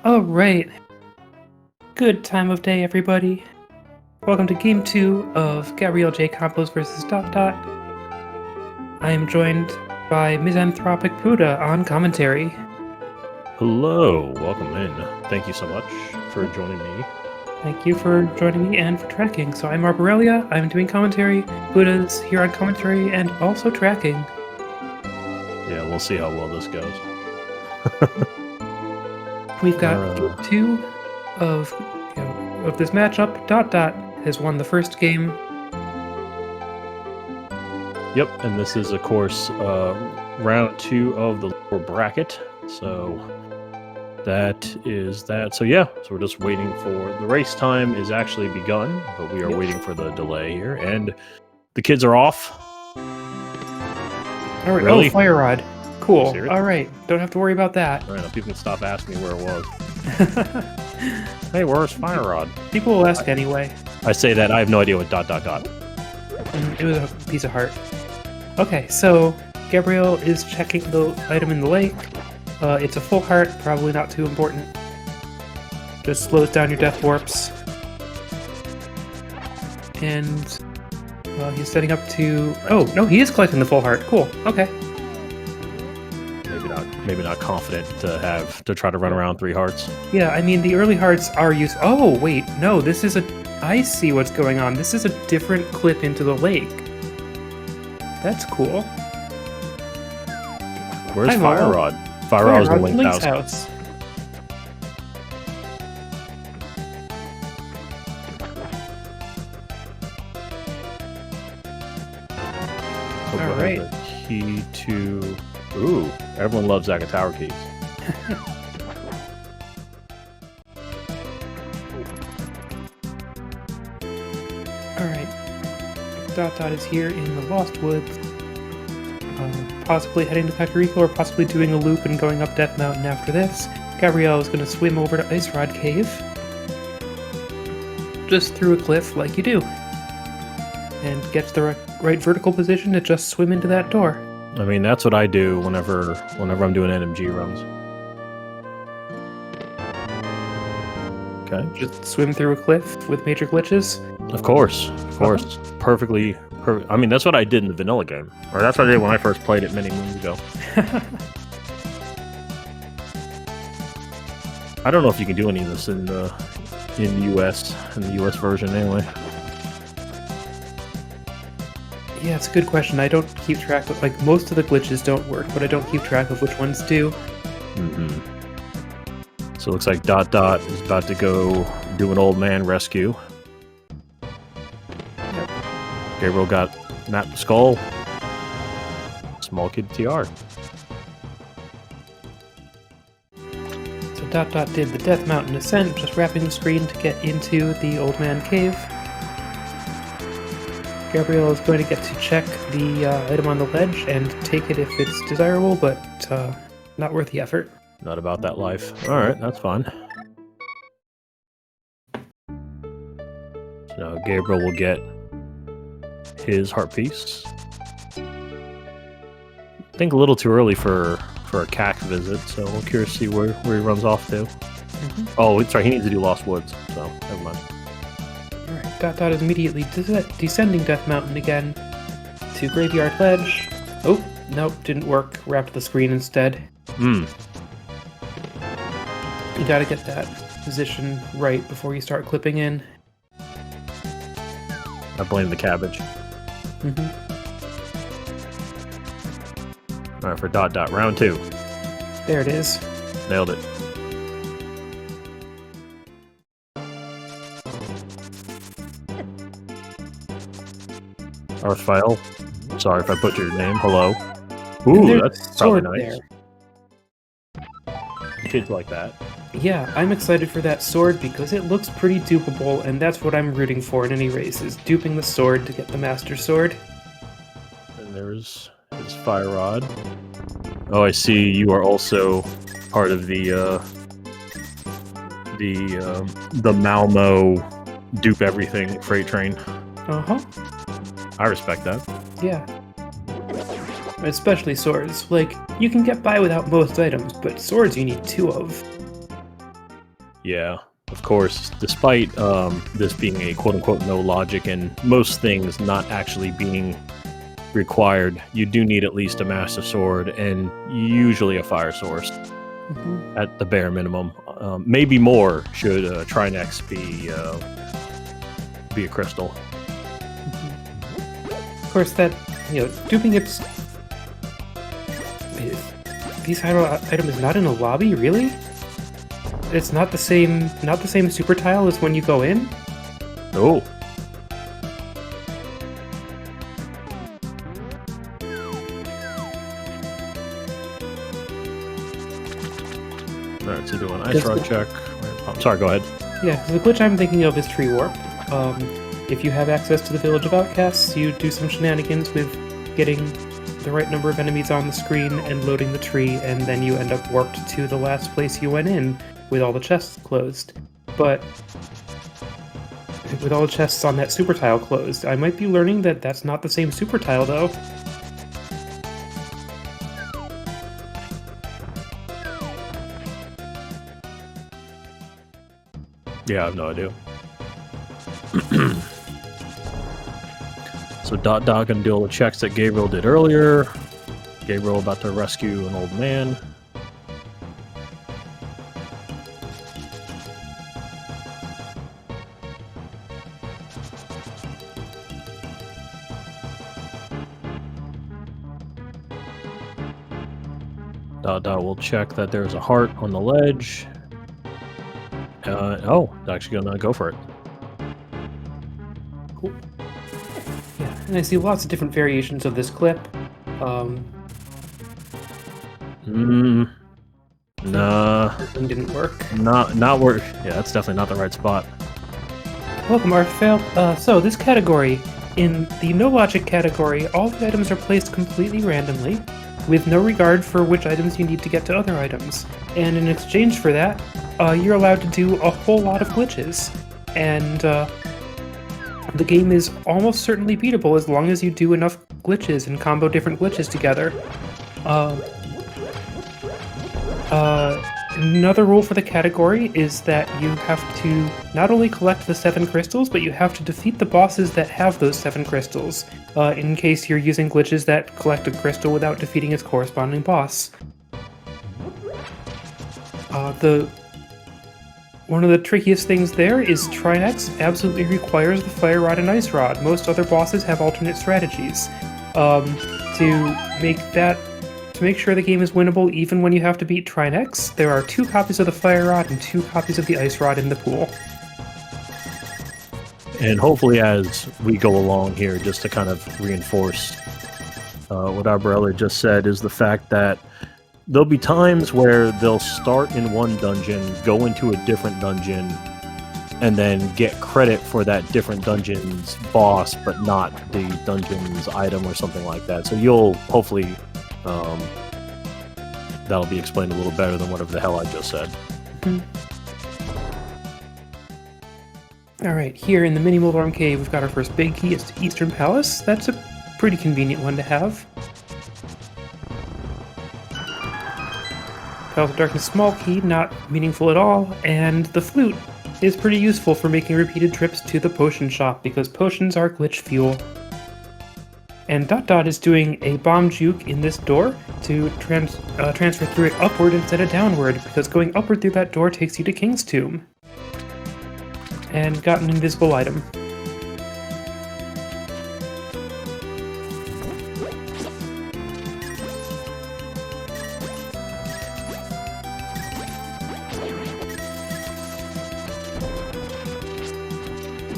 Alright, good time of day, everybody. Welcome to Game 2 of gabrieljcampos versus dotdot. I am joined by Misanthropic Buddha on commentary. Hello, welcome in. Thank you so much for joining me. Thank you for joining me and for tracking. So I'm Arborelia, I'm doing commentary, Buddha's here on commentary and also tracking. Yeah, we'll see how well this goes. We've got Game 2 of this matchup. Dotdot has won the first game. Yep, and this is, of course, round 2 of the lower bracket. So that is that. So yeah, so we're just waiting for the race time is actually begun, but we are waiting for the delay here, and the kids are off. All right. Really? Oh, Fire Rod. Cool. Serious? All right. Don't have to worry about that. All right, now people can stop asking me where it was. Hey, where's Fire Rod? People will ask anyway. I say that I have no idea what dot. It was a piece of heart. Okay, so Gabriel is checking the item in the lake. It's a full heart, probably not too important. Just slows down your death warps. And he's setting up to... Oh, no, he is collecting the full heart. Cool. Okay. Maybe not confident to try to run around 3 hearts. Yeah, I mean, the early hearts are used... Oh, wait, no, this is a... I see what's going on. This is a different clip into the lake. That's cool. Where's Fire Rod? Fire Rod's in Link's house. All right. Key to... Ooh, everyone loves Zaga Tower keys. Alright. Dot is here in the Lost Woods. Possibly heading to Kakariko, or possibly doing a loop and going up Death Mountain after this. Gabrielle is going to swim over to Ice Rod Cave. Just through a cliff like you do. And gets the right vertical position to just swim into that door. I mean, that's what I do whenever I'm doing NMG runs. Okay. Just swim through a cliff with major glitches? Of course. Perfectly. I mean, that's what I did in the vanilla game. Or that's what I did when I first played it many moons ago. I don't know if you can do any of this in the US version anyway. Yeah, it's a good question. I don't keep track of, like, most of the glitches don't work, but I don't keep track of which ones do. Mm-hmm. So it looks like dot is about to go do an old man rescue. Yep. Gabriel got Matt the Skull. Small kid TR. So dot did the Death Mountain ascent, just wrapping the screen to get into the Old Man Cave. Gabriel is going to get to check the item on the ledge and take it if it's desirable, but not worth the effort. Not about that life. Alright, that's fine. So Gabriel will get his heart piece. I think a little too early for a CAC visit, so we're curious to see where he runs off to. Mm-hmm. Oh, sorry, he needs to do Lost Woods, so never mind. Alright, dot is immediately descending Death Mountain again to Graveyard Ledge. Oh, nope, didn't work. Wrapped the screen instead. You gotta get that position right before you start clipping in. I blame the cabbage. Mm-hmm. Alright, for dot, round 2. There it is. Nailed it. Arthfile. Sorry if I butchered your name. Hello. Ooh, that's probably nice. Kids like that. Yeah, I'm excited for that sword because it looks pretty dupable, and that's what I'm rooting for in any race, is duping the sword to get the Master Sword. And there's his Fire Rod. Oh, I see you are also part of the Malmo dupe everything freight train. Uh-huh. I respect that. Yeah. Especially swords. Like, you can get by without most items, but swords you need 2 of. Yeah, of course. Despite this being a quote-unquote no logic and most things not actually being required, you do need at least a master sword and usually a fire source at the bare minimum. Maybe more should Trinex be a crystal. Of course, that duping its these item is not in a lobby, really. It's not the same super tile as when you go in. Oh. Alright, so do an ice rod check. I'm sorry, go ahead. Yeah, the glitch I'm thinking of is Tree Warp. If you have access to the Village of Outcasts, you do some shenanigans with getting the right number of enemies on the screen and loading the tree, and then you end up warped to the last place you went in with all the chests closed. But with all the chests on that super tile closed, I might be learning that that's not the same super tile, though. Yeah, I have no idea. So dotdot gonna do all the checks that Gabriel did earlier. Gabriel about to rescue an old man. Dotdot will check that there's a heart on the ledge. Oh, it's actually gonna go for it. Cool. Yeah, and I see lots of different variations of this clip. Nah. This one didn't work. Not work. Yeah, that's definitely not the right spot. Welcome, Arthfail. So this category, in the no logic category, all the items are placed completely randomly, with no regard for which items you need to get to other items. And in exchange for that, you're allowed to do a whole lot of glitches. And the game is almost certainly beatable as long as you do enough glitches and combo different glitches together. Another rule for the category is that you have to not only collect the 7 crystals, but you have to defeat the bosses that have those 7 crystals, in case you're using glitches that collect a crystal without defeating its corresponding boss. One of the trickiest things there is Trinex absolutely requires the Fire Rod and Ice Rod. Most other bosses have alternate strategies. To make sure the game is winnable even when you have to beat Trinex, there are 2 copies of the Fire Rod and 2 copies of the Ice Rod in the pool. And hopefully as we go along here, just to kind of reinforce what our brother just said, is the fact that there'll be times where they'll start in one dungeon, go into a different dungeon, and then get credit for that different dungeon's boss, but not the dungeon's item or something like that. So you'll hopefully... that'll be explained a little better than whatever the hell I just said. Alright, here in the Mini Moldorm Cave, we've got our first big key. It's to Eastern Palace. That's a pretty convenient one to have. Palace of Darkness small key, not meaningful at all, and the flute is pretty useful for making repeated trips to the potion shop, because potions are glitch fuel. And dotdot is doing a bomb juke in this door to transfer through it upward instead of downward, because going upward through that door takes you to King's Tomb. And got an invisible item.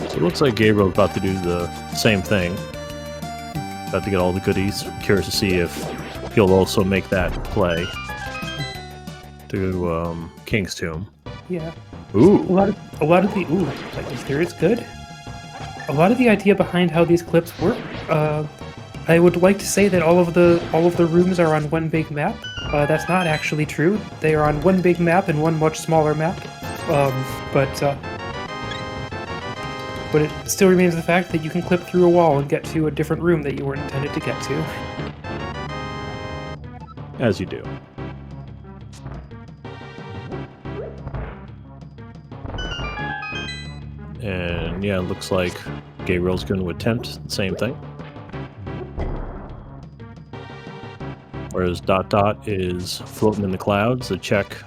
So it looks like Gabriel's about to do the same thing. About to get all the goodies. I'm curious to see if he'll also make that play to King's Tomb. Yeah. Ooh. A lot of the there is good. A lot of the idea behind how these clips work. I would like to say that all of the rooms are on one big map. That's not actually true. They are on one big map and one much smaller map. But it still remains the fact that you can clip through a wall and get to a different room that you weren't intended to get to. As you do. And yeah, it looks like Gabriel's going to attempt the same thing. Whereas dot is floating in the clouds to check.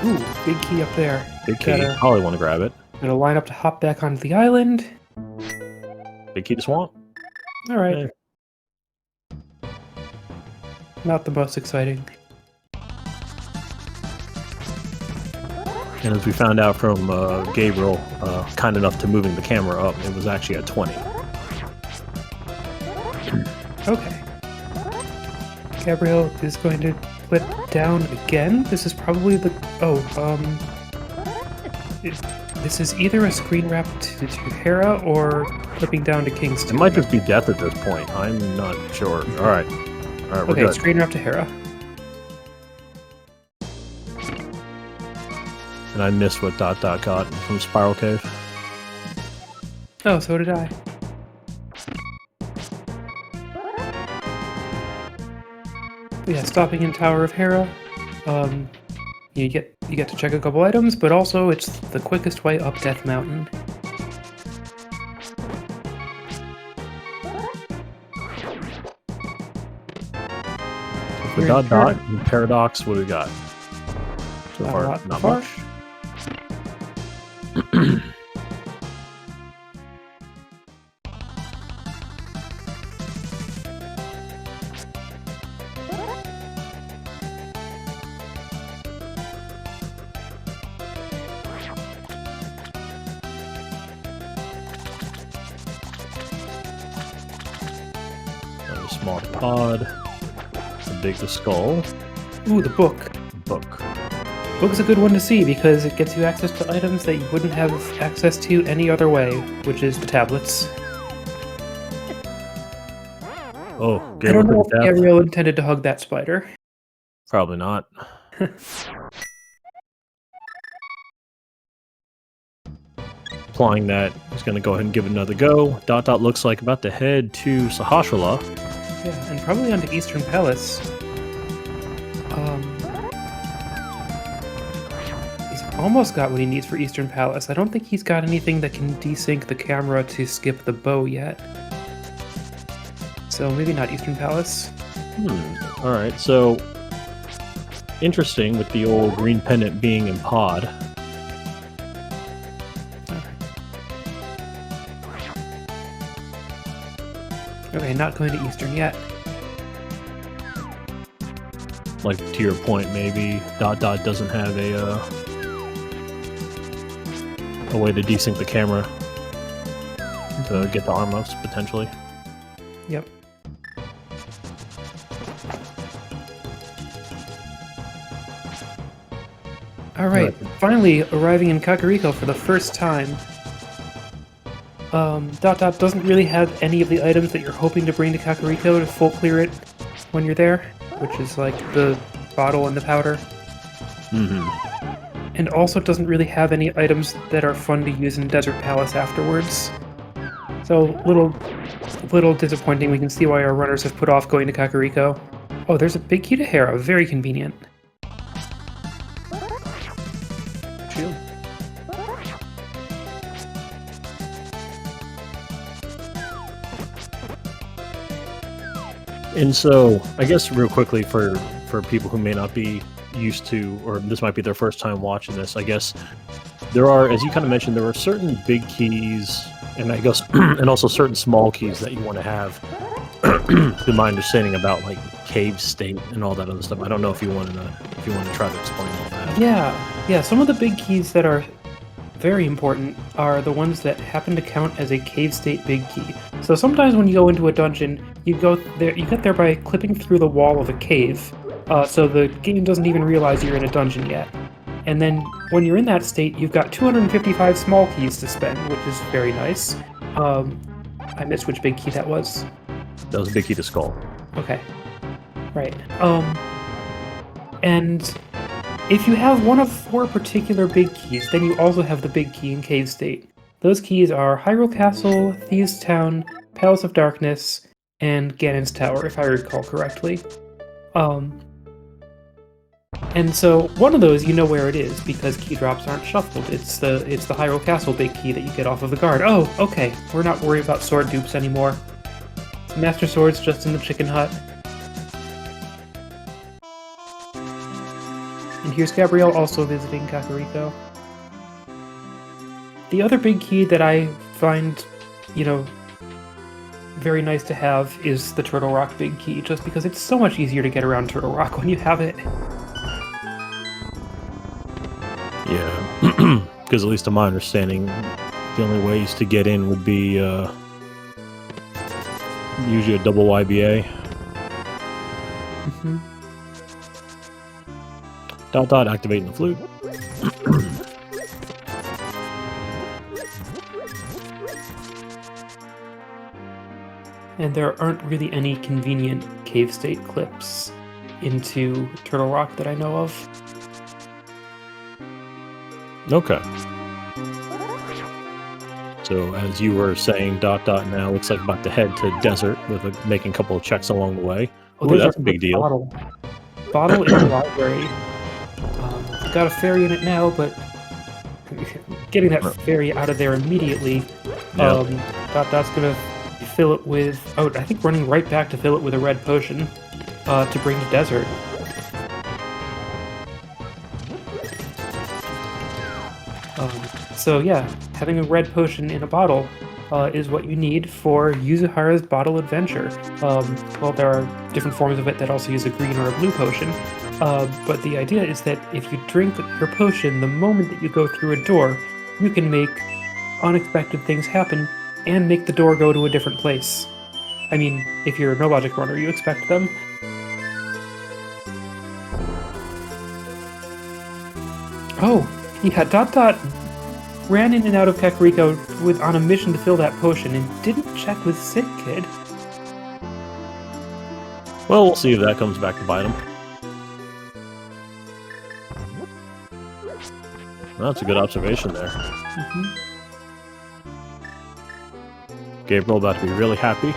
Ooh, big key up there. Big key. Probably want to grab it. Gonna line up to hop back onto the island. Big key to swamp. All right. Yeah. Not the most exciting. And as we found out from Gabriel, kind enough to moving the camera up, it was actually at 20. Okay. Gabriel is going to flip down again. This is probably the... this is either a screen wrap to Hera or flipping down to Kingston. It might just be death at this point. I'm not sure. All right. All right, we're good. Screen wrap to Hera. And I missed what dot got from Spiral Cave. Oh, so did I. Yeah, stopping in Tower of Hera. You get to check a couple items, but also it's the quickest way up Death Mountain. For dot and Paradox, what do we got? So far, not much. Small pod. Big the skull. Ooh, the book. Book. Book's a good one to see because it gets you access to items that you wouldn't have access to any other way, which is the tablets. Oh, I don't know if Gabriel intended to hug that spider. Probably not. Applying that, he's going to go ahead and give it another go. Dot looks like about to head to Sahasrahla. Yeah, and probably onto Eastern Palace. He's almost got what he needs for Eastern Palace. I don't think he's got anything that can desync the camera to skip the bow yet. So maybe not Eastern Palace. Alright, so interesting with the old green pendant being in pod. Okay, not going to Eastern yet. Like, to your point, maybe dot doesn't have a way to desync the camera to get the arm ups, potentially. Yep. Alright, finally arriving in Kakariko for the first time. Dot doesn't really have any of the items that you're hoping to bring to Kakariko to full clear it when you're there, which is like the bottle and the powder. And also doesn't really have any items that are fun to use in Desert Palace afterwards. So, little disappointing. We can see why our runners have put off going to Kakariko. Oh, there's a big key to Hera. Very convenient. Shield. And so, I guess real quickly for people who may not be used to, or this might be their first time watching this, I guess there are, as you kind of mentioned, there are certain big keys, and I guess, and also certain small keys that you want to have. To my understanding about like cave state and all that other stuff. I don't know if you want to try to explain all that. Yeah. Some of the big keys that are very important are the ones that happen to count as a cave state big key. So sometimes when you go into a dungeon, you get there by clipping through the wall of a cave, so the game doesn't even realize you're in a dungeon yet. And then when you're in that state, you've got 255 small keys to spend, which is very nice. I missed which big key that was. That was a big key to skull. Okay. Right. And if you have one of 4 particular big keys, then you also have the big key in Cave State. Those keys are Hyrule Castle, Thieves' Town, Palace of Darkness, and Ganon's Tower, if I recall correctly. And so one of those, you know where it is because key drops aren't shuffled. It's the Hyrule Castle big key that you get off of the guard. Oh, okay. We're not worried about sword dupes anymore. Master Sword's just in the chicken hut. And here's Gabrielle also visiting Kakariko. The other big key that I find, you know, very nice to have is the Turtle Rock big key, just because it's so much easier to get around Turtle Rock when you have it. Yeah, because at least to my understanding, the only ways to get in would be usually a double YBA. Mm-hmm. Dot activating the flute. And there aren't really any convenient cave state clips into Turtle Rock that I know of. Okay. So as you were saying, Dot now looks like about to head to desert with making a couple of checks along the way. Oh, Ooh, that's a big deal. Bottle in the library. Got a fairy in it now, but getting that fairy out of there immediately. Dot's gonna fill it with. Oh, I think running right back to fill it with a red potion to bring to desert. So yeah, having a red potion in a bottle is what you need for Yuzuhara's Bottle Adventure. Well, there are different forms of it that also use a green or a blue potion, but the idea is that if you drink your potion the moment that you go through a door, you can make unexpected things happen and make the door go to a different place. I mean, if you're a No Logic runner, you expect them. Oh, yeah, Dot ran in and out of Kakariko on a mission to fill that potion and didn't check with Sick Kid. Well, we'll see if that comes back to bite him. Well, that's a good observation there. Mm-hmm. Gabriel about to be really happy.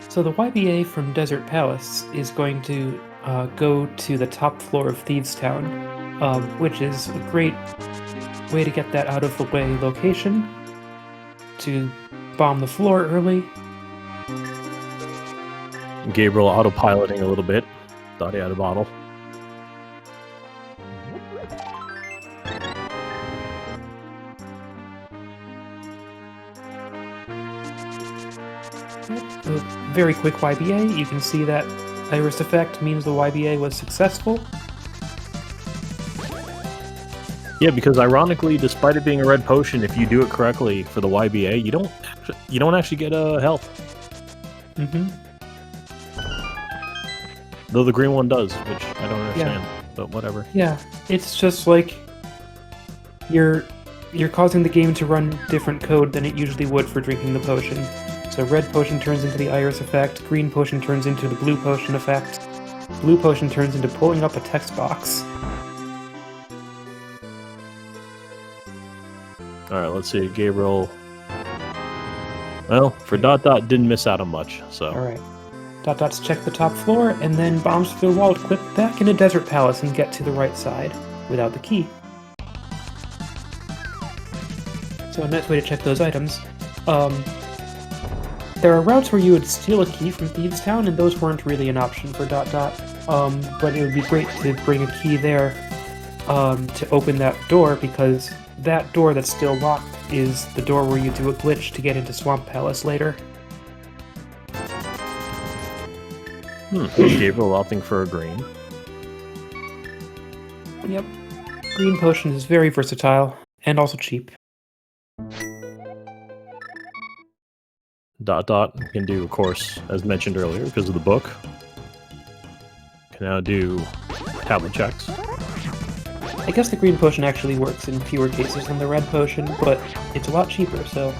So the YBA from Desert Palace is going to go to the top floor of Thieves Town, which is a great way to get that out of the way location, to bomb the floor early. Gabriel autopiloting a little bit. Thought he had a bottle. A very quick YBA. You can see that Iris effect means the YBA was successful. Yeah, because ironically, despite it being a red potion, if you do it correctly for the YBA, you don't actually get health. Mm-hmm. Though the green one does, which I don't understand. But whatever. Yeah, it's just like you're causing the game to run different code than it usually would for drinking the potion. So red potion turns into the Iris effect, green potion turns into the blue potion effect, blue potion turns into pulling up a text box. Alright, let's see. Gabriel. Well, for Dot didn't miss out on much, so. Alright. Dot's check the top floor, and then bombs through the wall to clip back into Desert Palace and get to the right side without the key. So a nice way to check those items. There are routes where you would steal a key from Thieves Town, and those weren't really an option for Dot. But it would be great to bring a key there to open that door, because that door that's still locked is the door where you do a glitch to get into Swamp Palace later. Gabriel opting for a green. Yep. Green potion is very versatile, and also cheap. Dot can do, of course, as mentioned earlier, because of the book. Can now do tablet checks. I guess the green potion actually works in fewer cases than the red potion, but it's a lot cheaper, so...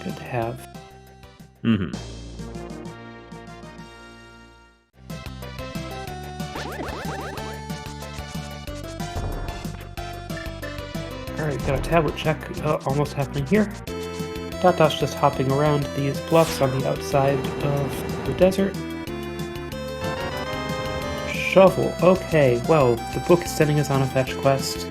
good to have. Mm-hmm. Alright, got a tablet check almost happening here. Dot Dot's just hopping around these bluffs on the outside of the desert. Shovel. Okay, well, the book is sending us on a fetch quest.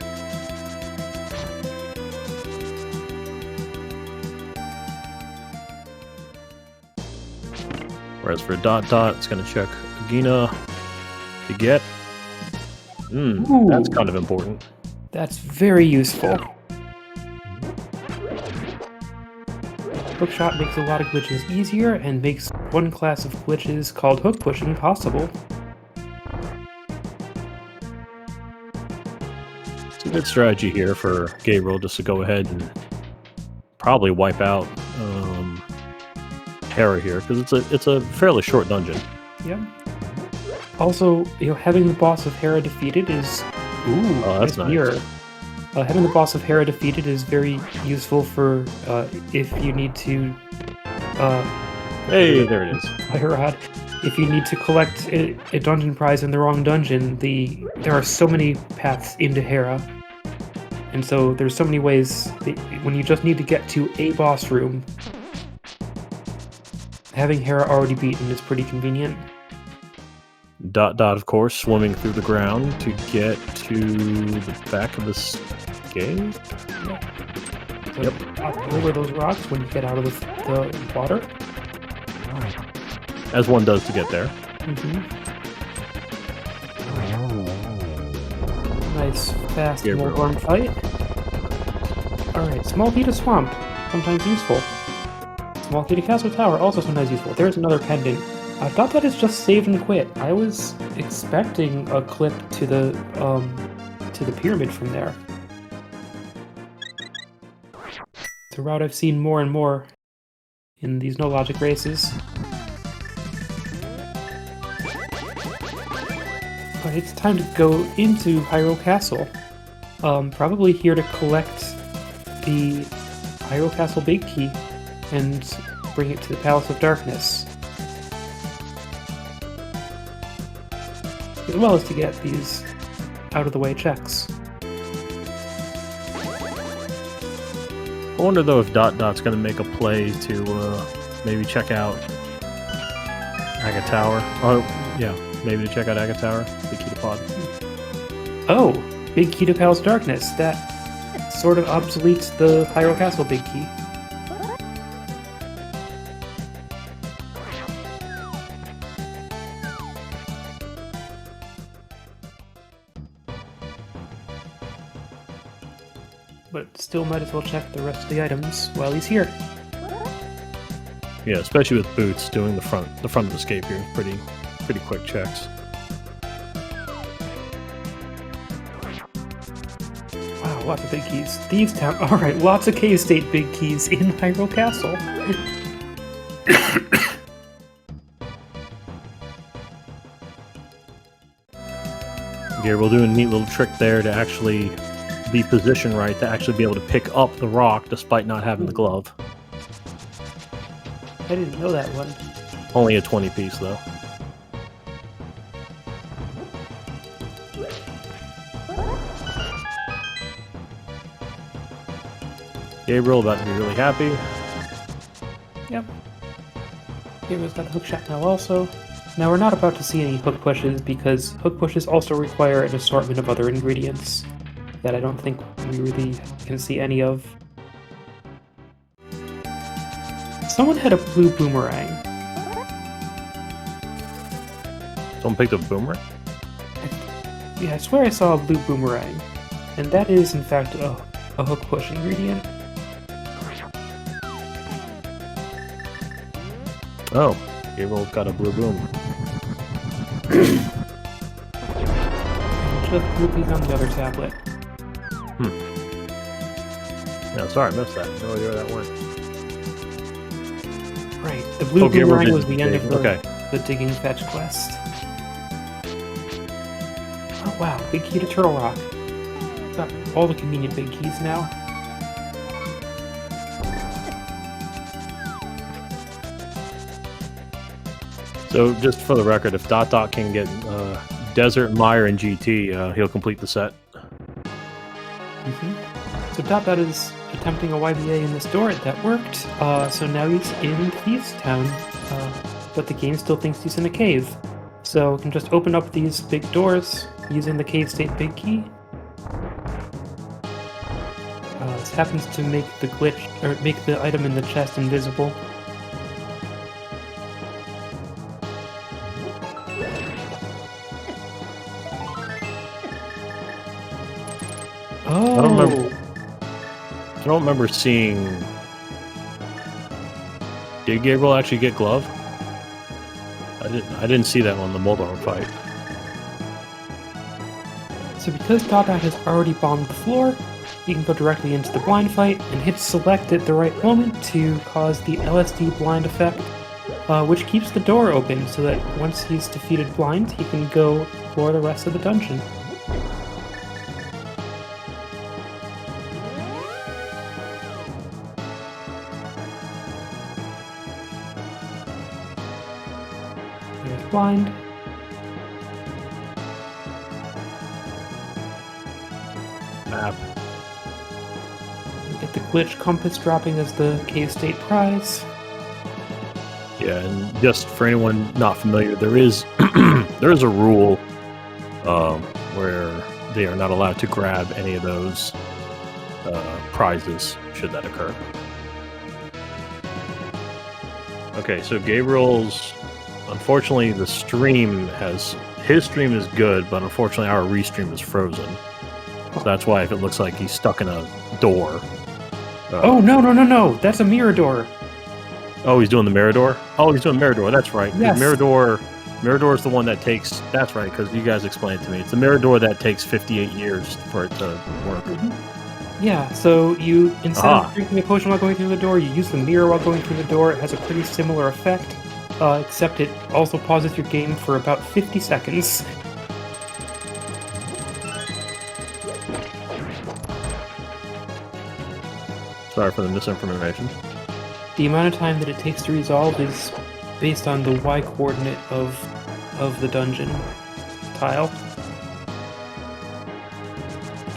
Whereas for Dot Dot, it's going to check Agina to get. That's kind of important. That's very useful. Hookshot makes a lot of glitches easier and makes one class of glitches called hook pushing possible. It's a good strategy here for Gabriel just to go ahead and probably wipe out Hera here because it's a fairly short dungeon. Yeah. Also, having the boss of Hera defeated is that's nice. Having the boss of Hera defeated is very useful for if you need to. Hey, there it is. Fire rod. If you need to collect a dungeon prize in the wrong dungeon, there are so many paths into Hera, and so there's so many ways when you just need to get to a boss room. Having Hera already beaten is pretty convenient. Dot Dot, of course, swimming through the ground to get to the back of the cave. So hop over those rocks when you get out of the water. As one does to get there. Nice, fast, warm fight. Alright, small key to swamp, sometimes useful. Small key to castle tower, also sometimes useful. There's another pendant. Dot Dot is just save and quit. I was expecting a clip to the pyramid from there. It's a route I've seen more and more in these no logic races. But it's time to go into Hyrule Castle. Probably here to collect the Hyrule Castle Big Key and bring it to the Palace of Darkness. As well as to get these out-of-the-way checks. I wonder, though, if Dot Dot's going to make a play to maybe check out Aga Tower. Oh, yeah, maybe to check out Aga Tower, the key to pod. Oh, Big Key to Palace of Darkness. That sort of obsoletes the Hyrule Castle Big Key. But still might as well check the rest of the items while he's here. Yeah, especially with boots, doing the front of escape here, pretty quick checks. Wow, lots of big keys. Thieves Town. All right, lots of K-State big keys in Hyrule Castle. Gabriel doing a neat little trick there to actually be positioned right to actually be able to pick up the rock despite not having the glove. I didn't know that one. Only a 20 piece though. Gabriel about to be really happy. Yep. Gabriel's got a hook shot now also. Now we're not about to see any hook pushes because hook pushes also require an assortment of other ingredients that I don't think we really can see any of. Someone had a blue boomerang. Someone picked up boomerang? Yeah, I swear I saw a blue boomerang. And that is, in fact, a hook push ingredient. Oh, Gabriel got a blue boom. Just bluepies on the other tablet. Yeah, sorry, I missed that. No idea where that went. Right, the blue boomerang was the end of the digging fetch quest. Oh wow, big key to Turtle Rock. Got all the convenient big keys now. So, just for the record, if Dot Dot can get Desert, Mire, and GT, he'll complete the set. So Dot Dot is attempting a YBA in this door. That worked. So now he's in Thieves Town, but the game still thinks he's in a cave. So we can just open up these big doors using the cave state big key. This happens to make the glitch, or make the item in the chest invisible. Oh! I don't remember seeing... Did Gabriel actually get glove? I didn't see that on the Moldorm fight. So because dotdot has already bombed the floor, you can go directly into the blind fight and hit select at the right moment to cause the LSD blind effect, which keeps the door open so that once he's defeated blind, he can go explore the rest of the dungeon. Here's blind. Map. Get the glitch compass dropping as the cave state prize. Yeah, and just for anyone not familiar, there is there is a rule where they are not allowed to grab any of those prizes should that occur. Okay, so Gabriel's, unfortunately, the stream his stream is good, but unfortunately our restream is frozen. So that's why if it looks like he's stuck in a door. Oh, no, that's a mirror door. Oh, he's doing the mirror door? Oh, he's doing mirror door, that's right. Yes. Mirror door is the one that takes, that's right, because you guys explained it to me. It's the mirror door that takes 58 years for it to work. Mm-hmm. Yeah, so you, instead of drinking a potion while going through the door, you use the mirror while going through the door. It has a pretty similar effect, except it also pauses your game for about 50 seconds. Sorry for the misinformation. The amount of time that it takes to resolve is based on the Y coordinate of the dungeon tile.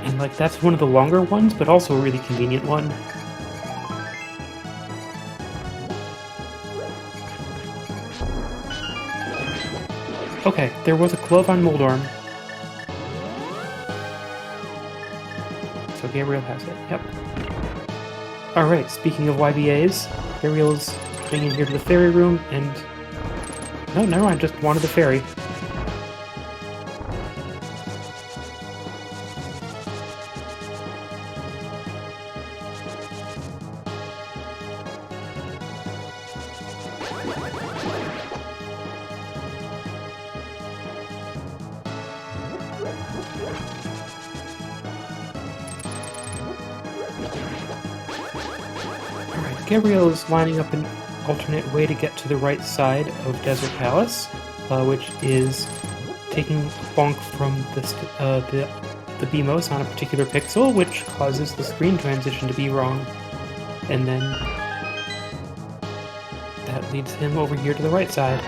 And like that's one of the longer ones, but also a really convenient one. Okay, there was a glove on Moldorm. So Gabriel has it, yep. Alright, speaking of YBAs, Gabriel's going in here to the ferry room and... No, never mind, just wanted the ferry. Gabriel is lining up an alternate way to get to the right side of Desert Palace, which is taking a bonk from the BMOS on a particular pixel, which causes the screen transition to be wrong. And then that leads him over here to the right side.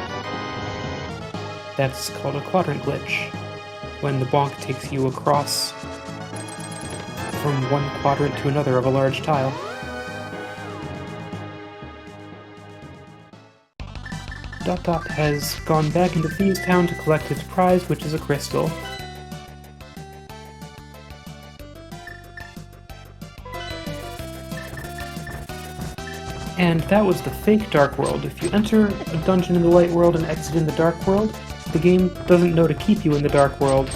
That's called a quadrant glitch, when the bonk takes you across from one quadrant to another of a large tile. dotdot has gone back into Thieves Town to collect its prize, which is a crystal. And that was the fake Dark World. If you enter a dungeon in the Light World and exit in the Dark World, the game doesn't know to keep you in the Dark World.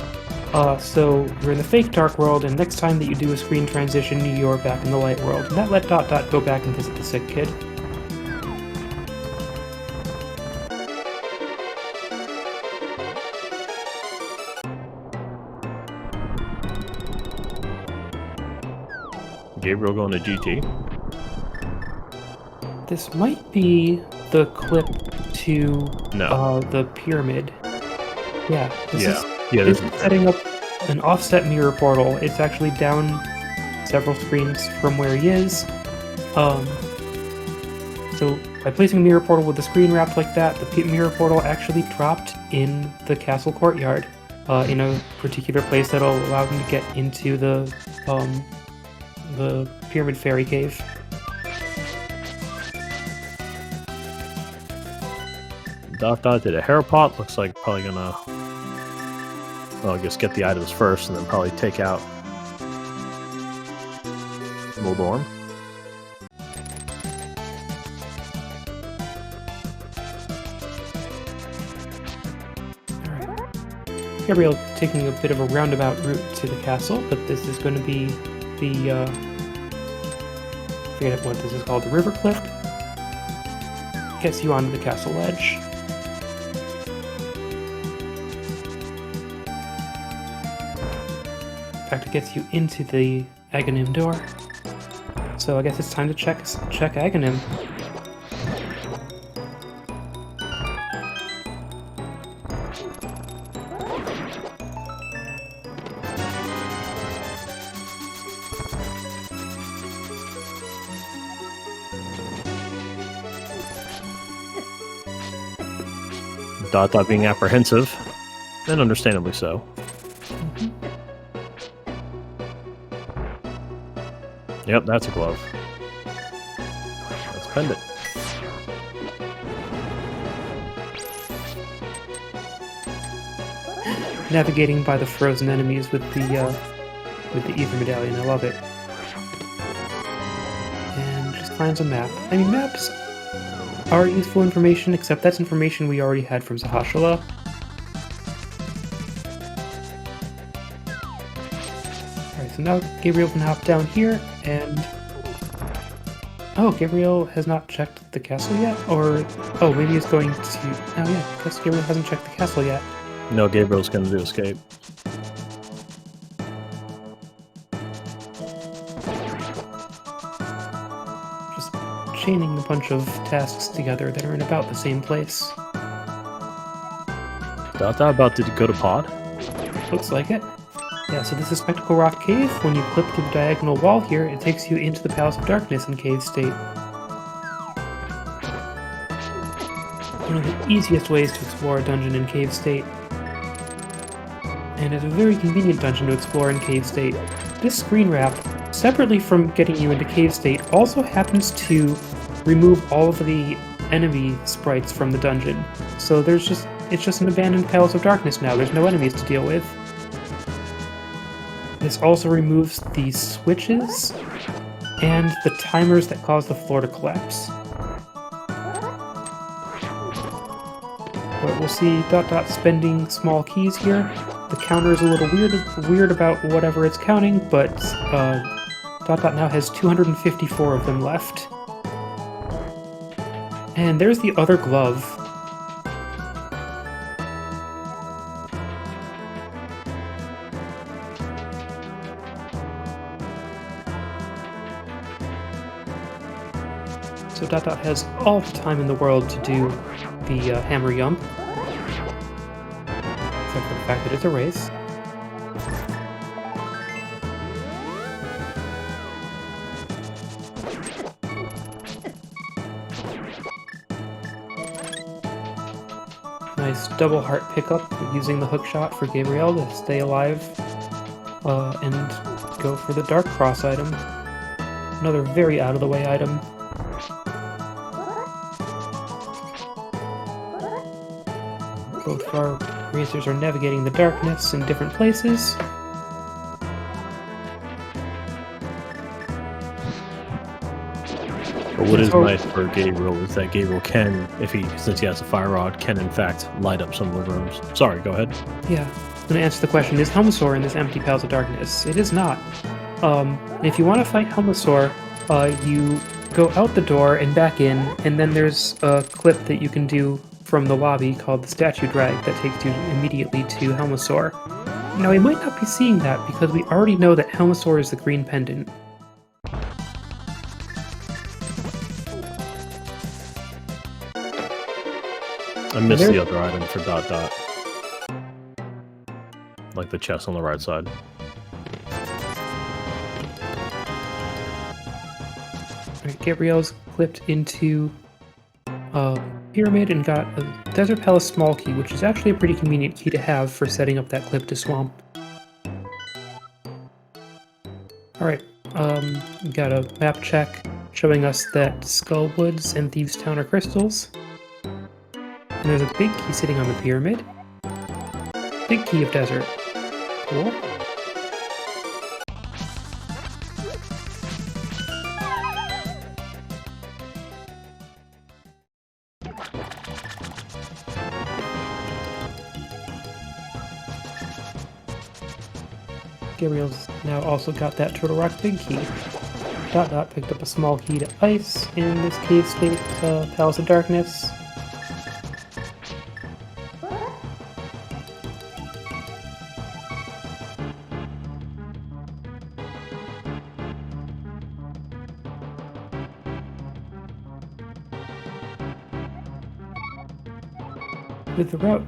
So you're in the fake Dark World, and next time that you do a screen transition, you're back in the Light World. And that let dotdot go back and visit the sick kid. Gabriel going to GT. This might be the clip to the pyramid. Yeah, this is setting up an offset mirror portal. It's actually down several screens from where he is. So by placing a mirror portal with the screen wrapped like that, the mirror portal actually dropped in the castle courtyard, in a particular place that'll allow him to get into the the Pyramid Fairy Cave. Dot did a hair pot. Looks like probably gonna, well, I guess get the items first and then probably take out Moldorm. Gabriel taking a bit of a roundabout route to the castle, but this is going to be the, I forget what this is called, the river cliff. Gets you onto the castle ledge. In fact, it gets you into the Aghanim door. So I guess it's time to check Aghanim. Dot being apprehensive, and understandably so. Yep, that's a glove. Let's spend it. Navigating by the frozen enemies with the ether medallion, I love it. And just finds a map. I mean, maps are useful information, except that's information we already had from Zahashala. Alright, so now Gabriel can hop down here, and... Oh, Gabriel has not checked the castle yet? Or... Oh, maybe he's going to... Oh yeah, I guess Gabriel hasn't checked the castle yet. No, Gabriel's gonna do escape. Just chaining a bunch of tasks together that are in about the same place. Dot about to go to pod? Looks like it. Yeah, so this is Spectacle Rock Cave. When you clip the diagonal wall here, it takes you into the Palace of Darkness in Cave State. One of the easiest ways to explore a dungeon in Cave State. And it's a very convenient dungeon to explore in Cave State. This screen wrap, separately from getting you into Cave State, also happens to remove all of the enemy sprites from the dungeon. So it's just an abandoned Palace of Darkness now. There's no enemies to deal with. This also removes the switches and the timers that cause the floor to collapse. But we'll see Dot spending small keys here. The counter is a little weird about whatever it's counting, but Dot now has 254 of them left. And there's the other glove. So Dot has all the time in the world to do the hammer yump. Except for the fact that it's a race. Nice double heart pickup using the hook shot for Gabriel to stay alive and go for the Dark Cross item. Another very out of the way item. Both of our racers are navigating the darkness in different places. But what is nice for Gabriel is that Gabriel can, since he has a fire rod, can in fact light up some of the rooms. Sorry, go ahead. Yeah, I'm going to answer the question, is Helmasaur in this empty Palace of Darkness? It is not. If you want to fight Helmasaur, you go out the door and back in, and then there's a clip that you can do from the lobby called the Statue Drag that takes you immediately to Helmasaur. Now, we might not be seeing that because we already know that Helmasaur is the green pendant. I missed the other item for Dot. Like the chest on the right side. Alright, Gabriel's clipped into Pyramid and got a Desert Palace small key, which is actually a pretty convenient key to have for setting up that clip to Swamp. Alright, We got a map check showing us that Skullwoods and Thieves Town are crystals. And there's a big key sitting on the pyramid. Big key of desert. Cool. Gabriel's now also got that Turtle Rock big key. Dot picked up a small key to ice in this cave state, Palace of Darkness. With the route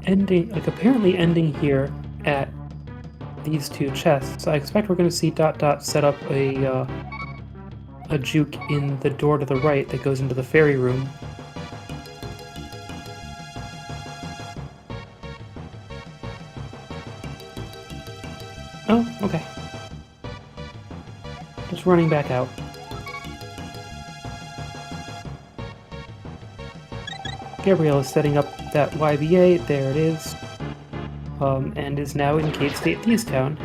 ending, apparently ending here at these two chests, I expect we're going to see Dot set up a juke in the door to the right that goes into the fairy room. Oh, okay. Just running back out. Gabrielle is setting up that YBA, there it is. And is now in Cave State Thieves Town.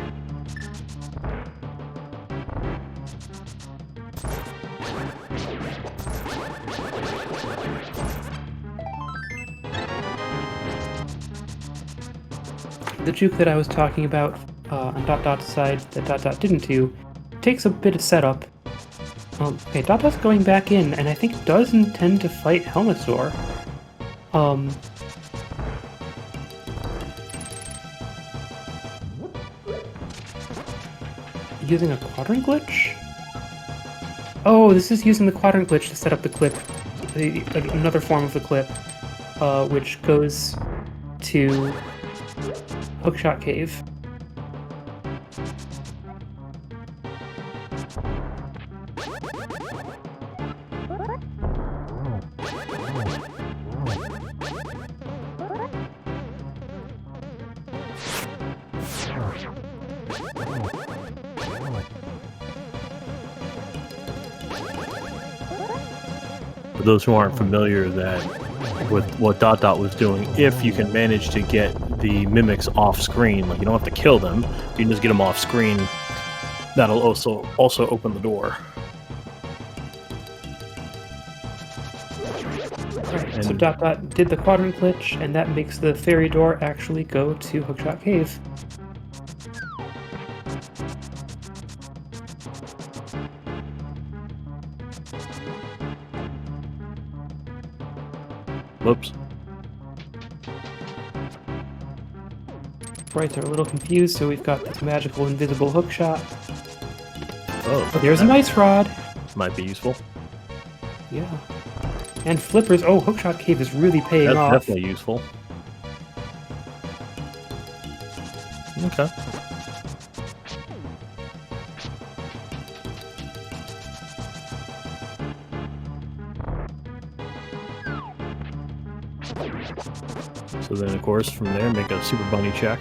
The juke that I was talking about on Dot's side that Dot didn't do takes a bit of setup. Okay, Dot's going back in, and I think does intend to fight Helmasaur. Using a quadrant glitch? Oh, this is using the quadrant glitch to set up the clip, another form of the clip, which goes to Hookshot Cave. For those who aren't familiar with what Dot was doing, if you can manage to get the mimics off screen, like you don't have to kill them, you can just get them off screen, that'll also open the door. Right, so Dot did the quadrant glitch, and that makes the fairy door actually go to Hookshot Cave. Whoops. Sprites are a little confused, so we've got this magical invisible hookshot. Oh, There's an ice rod! Might be useful. Yeah. And flippers. Oh, Hookshot Cave is really paying That's off. definitely useful. Okay. So then, of course, from there, make a Super Bunny check.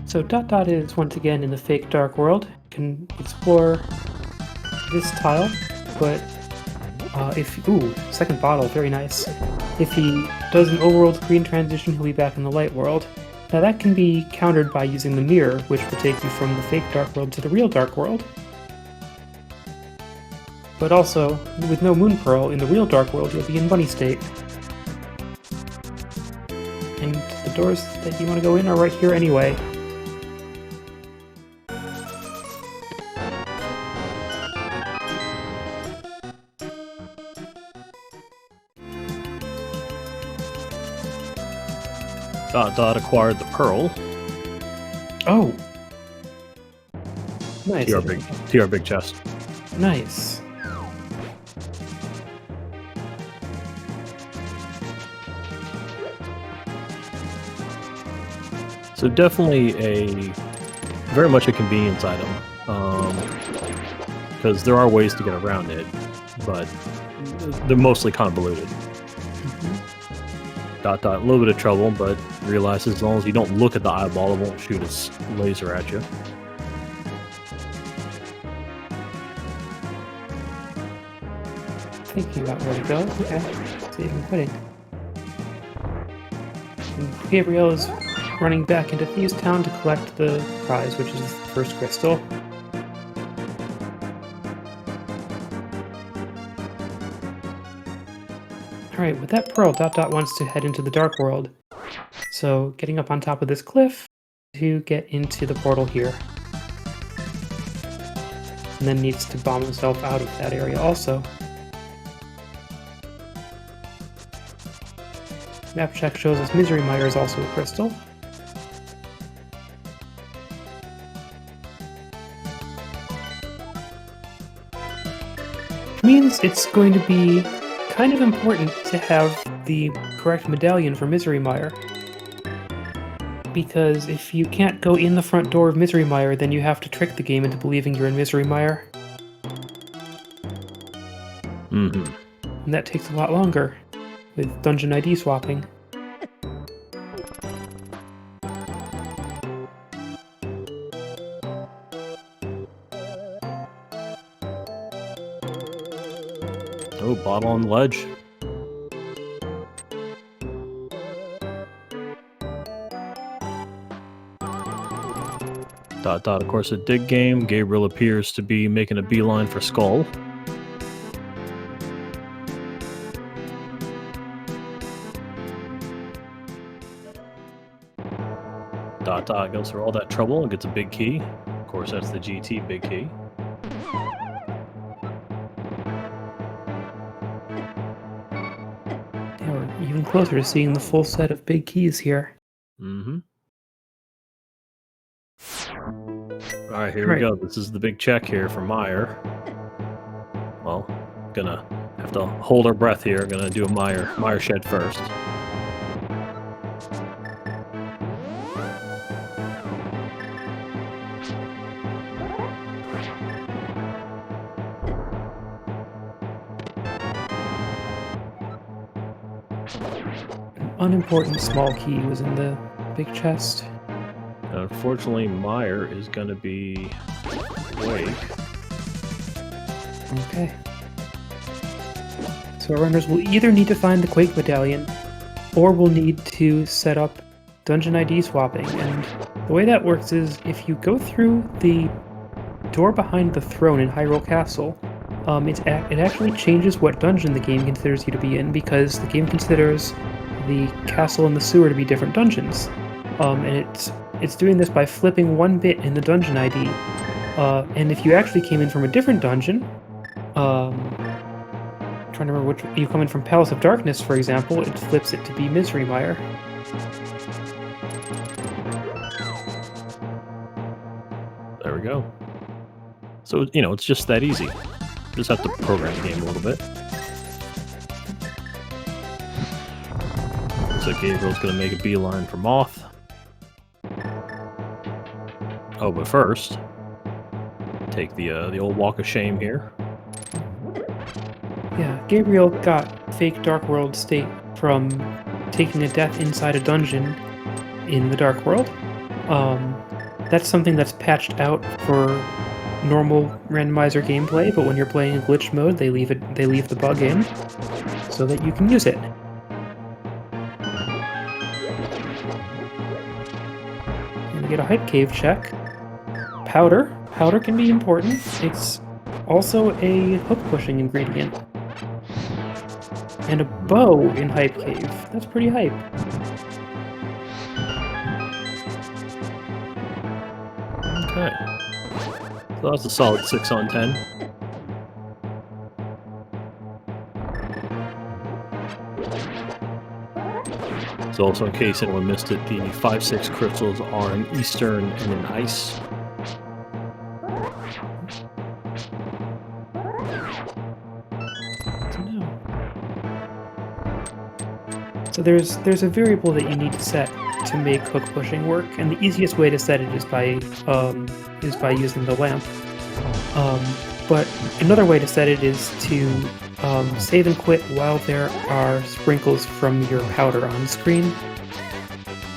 So Dot is once again in the fake dark world. Can explore this tile, but second bottle, very nice. If he does an overworld screen transition, he'll be back in the light world. Now that can be countered by using the mirror, which will take you from the fake dark world to the real dark world. But also, with no Moon Pearl in the real dark world, you'll be in bunny state. And the doors that you want to go in are right here anyway. Dot acquired the pearl. Oh! Nice. To our big chest. Nice. So definitely very much a convenience item, because there are ways to get around it, but they're mostly convoluted. Mm-hmm. Dot a little bit of trouble, but realizes as long as you don't look at the eyeball, it won't shoot its laser at you. Thinking about where to go. Okay. Saving quitting. And Gabriel is running back into Thieves Town to collect the prize, which is the first crystal. Alright, with that pearl, Dot wants to head into the Dark World. So, getting up on top of this cliff to get into the portal here. And then needs to bomb himself out of that area also. Map check shows us Misery Mire is also a crystal. Which means it's going to be kind of important to have the correct medallion for Misery Mire. Because if you can't go in the front door of Misery Mire, then you have to trick the game into believing you're in Misery Mire. Mm-hmm. And that takes a lot longer with dungeon ID swapping. Oh, bottle on the ledge. Dot, of course, a dig game. Gabriel appears to be making a beeline for Skull. Dot goes through all that trouble and gets a big key. Of course, that's the GT big key. Yeah, we're even closer to seeing the full set of big keys here. Mm-hmm. Alright, here we go. This is the big check here for Mire. Well, gonna have to hold our breath here. Gonna do a Mire shed first. Unimportant small key was in the big chest. Unfortunately, Mire is going to be awake. Okay. So our runners will either need to find the Quake Medallion, or we'll need to set up dungeon ID swapping. And the way that works is, if you go through the door behind the throne in Hyrule Castle, it actually changes what dungeon the game considers you to be in, because the game considers the castle and the sewer to be different dungeons. And it's doing this by flipping one bit in the dungeon ID. And if you actually came in from a different dungeon, I'm trying to remember which, you come in from Palace of Darkness, for example, it flips it to be Misery Mire. There we go. So, you know, it's just that easy. Just have to program the game a little bit. So Gabriel's going to make a beeline for Moth. Oh, but first, take the old walk of shame here. Yeah, Gabriel got fake Dark World state from taking a death inside a dungeon in the Dark World. That's something that's patched out for normal randomizer gameplay, but when you're playing in glitch mode, they leave the bug in so that you can use it. And we get a hype cave check. Powder. Powder can be important. It's also a hook pushing ingredient. And a bow in Hype Cave. That's pretty hype. Okay. So that's a solid 6 on 10. So also, in case anyone missed it, the 5-6 crystals are an Eastern and an Ice. So there's a variable that you need to set to make hook pushing work, and the easiest way to set it is by using the lamp. But another way to set it is to save and quit while there are sprinkles from your powder on screen.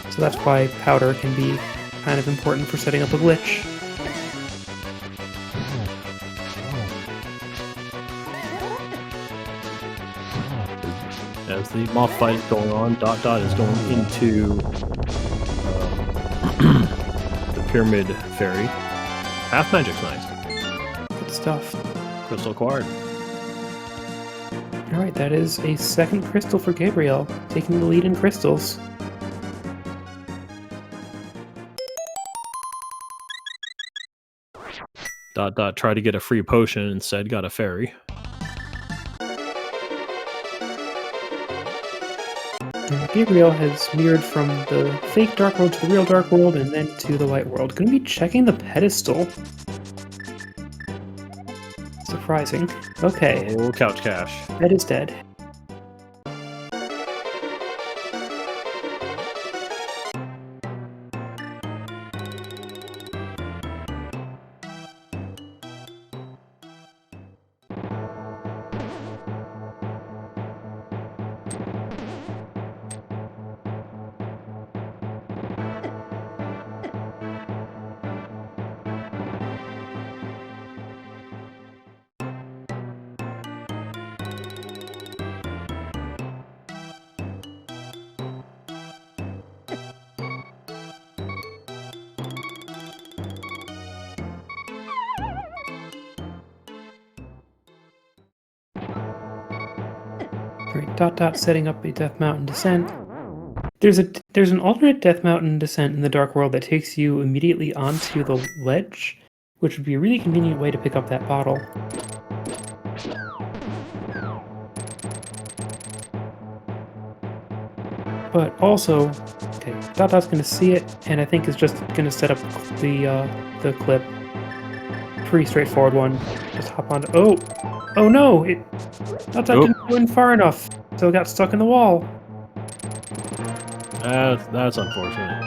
So that's why powder can be kind of important for setting up a glitch. As the moth fight is going on, Dot is going into the Pyramid Fairy. Half magic's nice. Good stuff. Crystal acquired. Alright, that is a second crystal for Gabriel, taking the lead in crystals. Dot tried to get a free potion, instead got a fairy. And Gabriel has mirrored from the fake Dark World to the real Dark World and then to the Light World. Gonna be checking the pedestal. Surprising. Okay. Oh, couch cash. That is dead. Alright, Dot setting up a Death Mountain descent. There's an alternate Death Mountain descent in the Dark World that takes you immediately onto the ledge, which would be a really convenient way to pick up that bottle. But also, okay, Dot's going to see it, and I think is just going to set up the clip. Pretty straightforward one. Just hop on. Oh no! Dot didn't go in far enough, so it got stuck in the wall. That's unfortunate.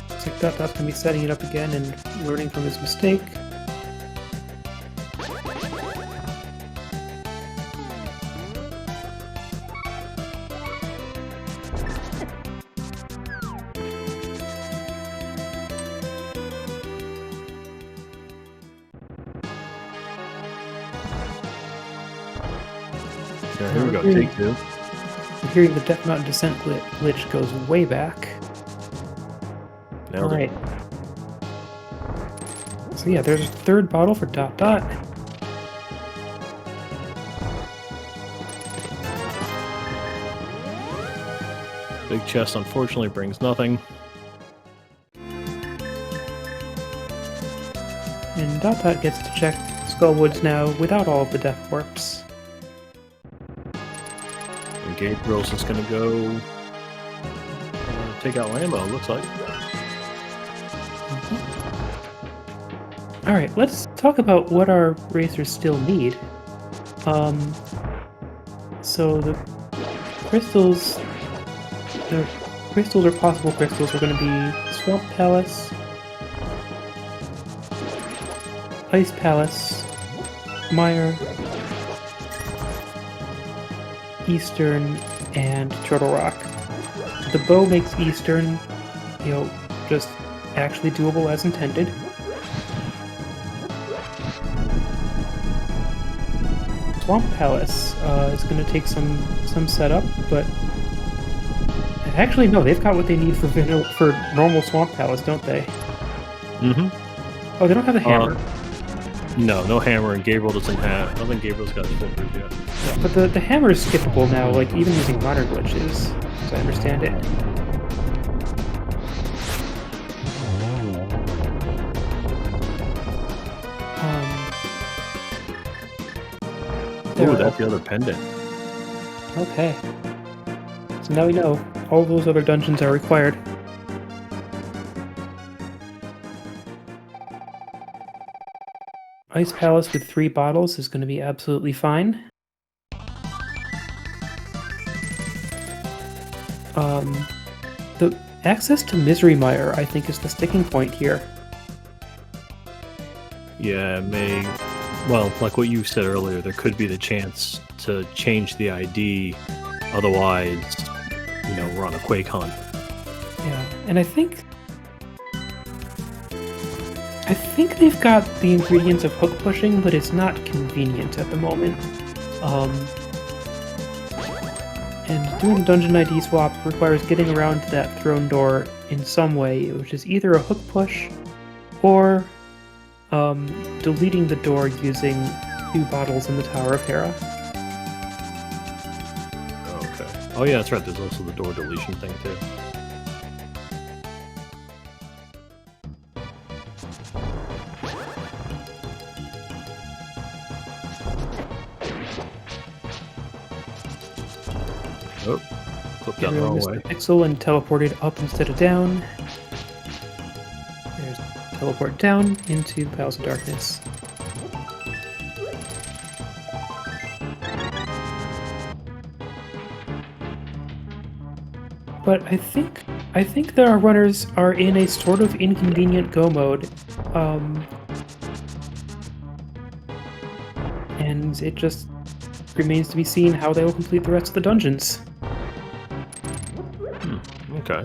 Looks like Dot's gonna be setting it up again and learning from his mistake. Yeah, here we go, take two. I'm hearing the Death Mountain descent glitch goes way back. Nailed it. Alright. So yeah, there's a third bottle for Dot. Big chest unfortunately brings nothing. And Dot gets to check Skullwoods now without all of the death warps. And Gabriel's just gonna go take out Lambo, looks like. Alright, let's talk about what our racers still need. So the crystals or possible crystals are going to be Swamp Palace, Ice Palace, Mire, Eastern, and Turtle Rock. The bow makes Eastern, just actually doable as intended. Swamp Palace is going to take some setup, but actually no, they've got what they need for normal Swamp Palace, don't they? Mm-hmm. Oh, they don't have the hammer. No hammer, and Gabriel doesn't have. I don't think Gabriel's got his fingers yet. Yeah, but the hammer is skippable now, like even using minor glitches, as I understand it. there Ooh, are... that's the other pendant. Okay. So now we know all those other dungeons are required. Ice Palace with 3 bottles is going to be absolutely fine. The access to Misery Mire, I think, is the sticking point here. Yeah, it may. Well, like what you said earlier, there could be the chance to change the ID. Otherwise, we're on a Quake hunt. Yeah, and I think they've got the ingredients of hook pushing, but it's not convenient at the moment. And doing a dungeon ID swap requires getting around to that throne door in some way, which is either a hook push or deleting the door using 2 bottles in the Tower of Hera. Okay. Oh yeah, that's right. There's also the door deletion thing too. Oh, flipped down the wrong way. Pixel and teleported up instead of down. There's teleport down into Palace of Darkness. But I think that our runners are in a sort of inconvenient go mode. And it just remains to be seen how they will complete the rest of the dungeons. Okay.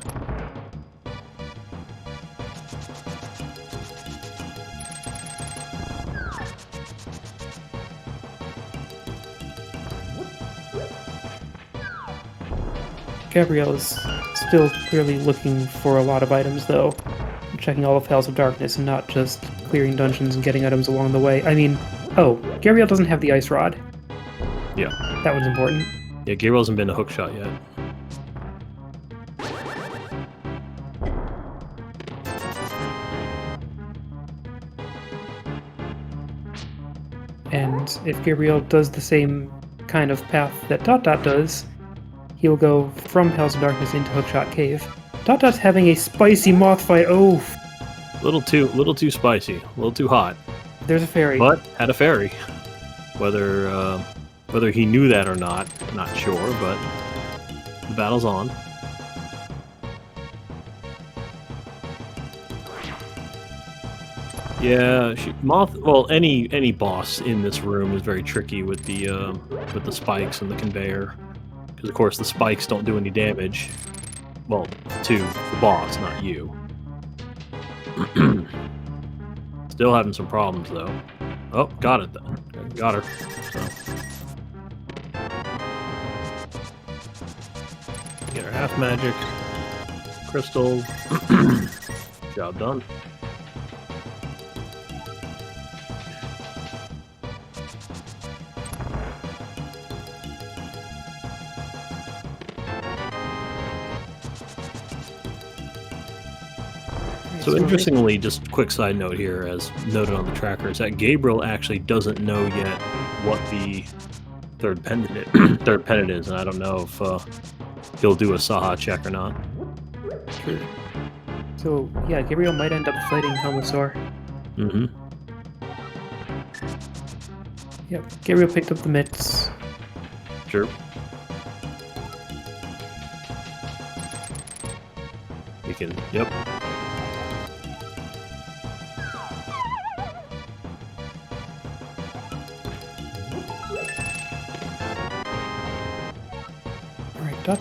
Gabrielle is still clearly looking for a lot of items, though. Checking all of Palace of Darkness and not just clearing dungeons and getting items along the way. I mean, oh, Gabrielle doesn't have the ice rod. Yeah. That one's important. Yeah, Gabriel hasn't been to hookshot yet. And if Gabriel does the same kind of path that dotdot does, he'll go from Palace of Darkness into Hookshot Cave. Dotdot's having a spicy moth fight. Oh, Little too spicy, a little too hot. there's a fairy. But had a fairy. Whether he knew that or not sure, but the battle's on. Yeah, any boss in this room is very tricky with the spikes and the conveyor, because of course the spikes don't do any damage. Well, to the boss, not you. Still having some problems though. Oh, got it then. Got her. So. Get her half magic. Crystal. Job done. So interestingly, just a quick side note here, as noted on the tracker, is that Gabriel actually doesn't know yet what the third pendant is, and I don't know if he'll do a Saha check or not. True. So, yeah, Gabriel might end up fighting Helmasaur. Mm-hmm. Yep, Gabriel picked up the mitts. Sure. We can, yep.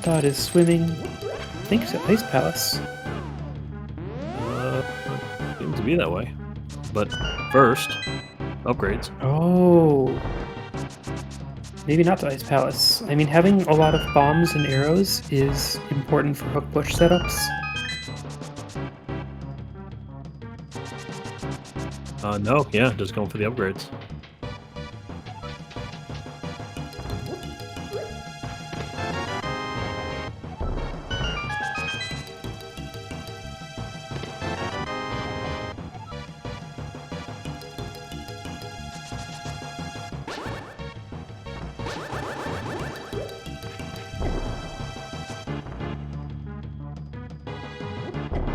Dot is swimming, I think, to Ice Palace. Seems to be that way. But first, upgrades. Oh. Maybe not to Ice Palace. I mean, having a lot of bombs and arrows is important for hook push setups. No, yeah, just going for the upgrades.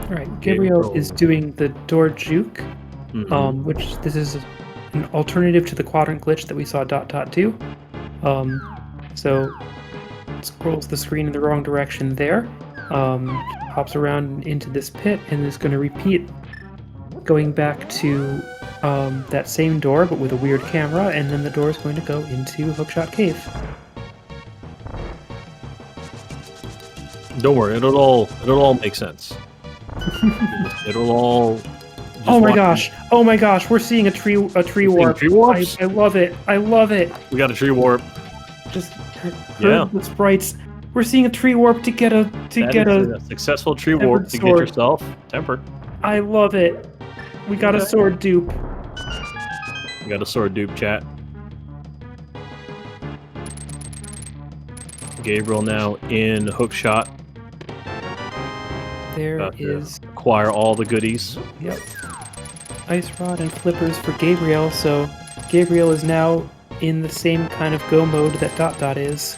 All right, Gabriel is doing the door juke, which this is an alternative to the quadrant glitch that we saw dot do. So it scrolls the screen in the wrong direction there, hops around into this pit, and is going to repeat going back to that same door, but with a weird camera, and then the door is going to go into Hookshot Cave. Don't worry, it'll all make sense. It'll all. Oh my gosh! Oh my gosh! We're seeing a tree warp. Tree warps? I love it! I love it! We got a tree warp. Just heard the sprites. We're seeing a tree warp to get a successful tree warp to get yourself tempered. I love it. We got a sword dupe. We got a sword dupe, chat. Gabriel now in Hookshot. There is acquire all the goodies. Yep. Ice rod and flippers for Gabriel, so Gabriel is now in the same kind of go mode that dot is.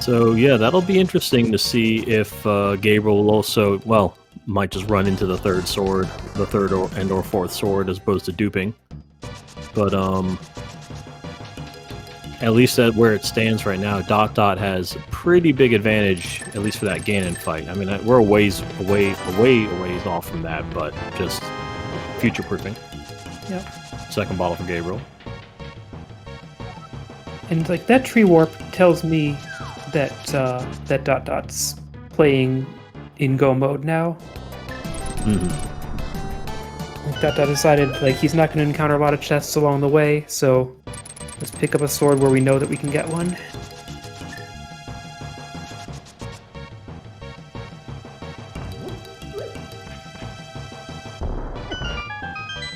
So yeah, that'll be interesting to see if Gabriel will also, well, might just run into the third sword, the third or fourth sword, as opposed to duping. But at least at where it stands right now, dot has a pretty big advantage, at least for that Ganon fight. I mean, we're a ways off from that, but just future-proofing. Yep. Second bottle for Gabriel. And like that tree warp tells me that that dot's playing in go mode now. Dot decided like he's not going to encounter a lot of chests along the way, so let's pick up a sword where we know that we can get one.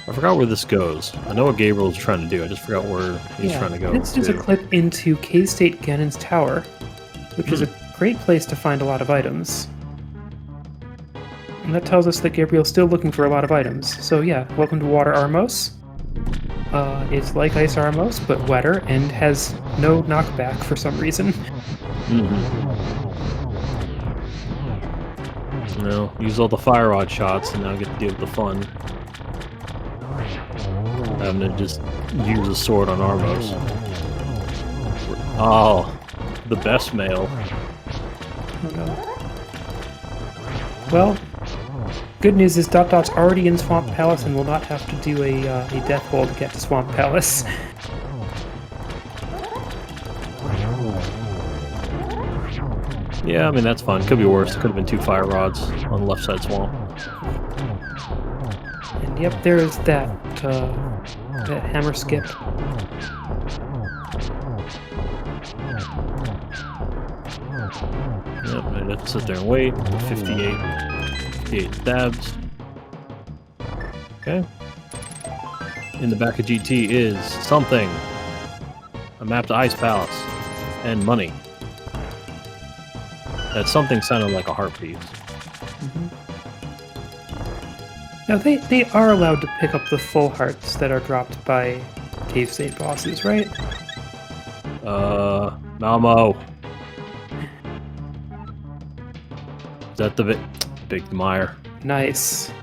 I forgot where this goes. I know what Gabriel's trying to do. I just forgot where he's trying to go. This is a clip into K-State Ganon's Tower, which is a great place to find a lot of items. And that tells us that Gabriel's still looking for a lot of items. So yeah, welcome to Water Armos. It's like Ice Armos, but wetter, and has no knockback for some reason. No, use all the fire rod shots and now get to deal with the fun. Having to just use a sword on Armos. Oh, the best mail. Oh no. Well, good news is dot's already in Swamp Palace and will not have to do a death hole to get to Swamp Palace. Yeah, I mean, that's fun. Could be worse. Could have been 2 fire rods on the left side swamp. And yep, there is that hammer skip. Yep, I have to sit there and wait. 58 stabs. Okay. In the back of GT is something. A map to Ice Palace. And money. That something sounded like a heart piece. Now, they are allowed to pick up the full hearts that are dropped by Cave State bosses, right? Malmo. Is that the Big Meyer? Nice.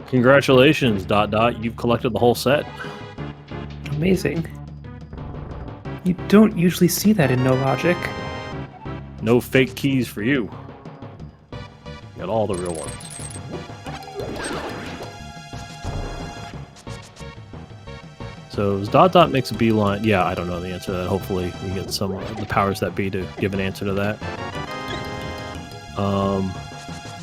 Congratulations, dot. You've collected the whole set. Amazing. You don't usually see that in No Logic. No fake keys for you. Got all the real ones. So as dot makes a beeline. Yeah, I don't know the answer to that. Hopefully we get some the powers that be to give an answer to that. Alright,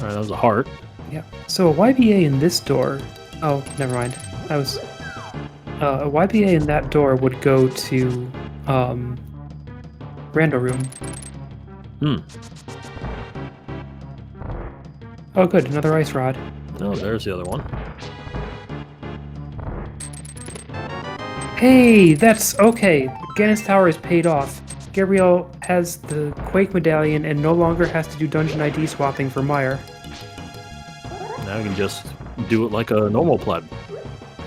that was a heart. Yeah. So a YBA in this door. Oh, never mind. I was. A YBA in that door would go to Rando Room. Oh, good. Another ice rod. Oh, there's the other one. Hey, that's okay. Ganon's Tower is paid off. Gabriel has the Quake Medallion and no longer has to do dungeon ID swapping for Meyer. Now we can just do it like a normal pleb.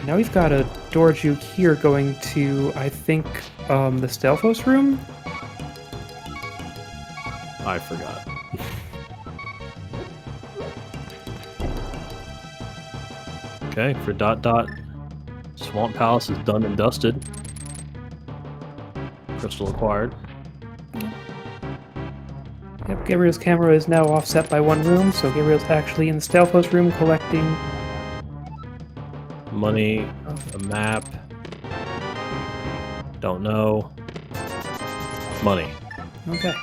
Now we've got a door juke here going to, I think, the Stelphos room? I forgot. Okay, for dot, Swamp Palace is done and dusted. Crystal acquired. Yep, Gabriel's camera is now offset by one room, so Gabriel's actually in the Stelphos room collecting money, a map. Don't know. Money. Okay.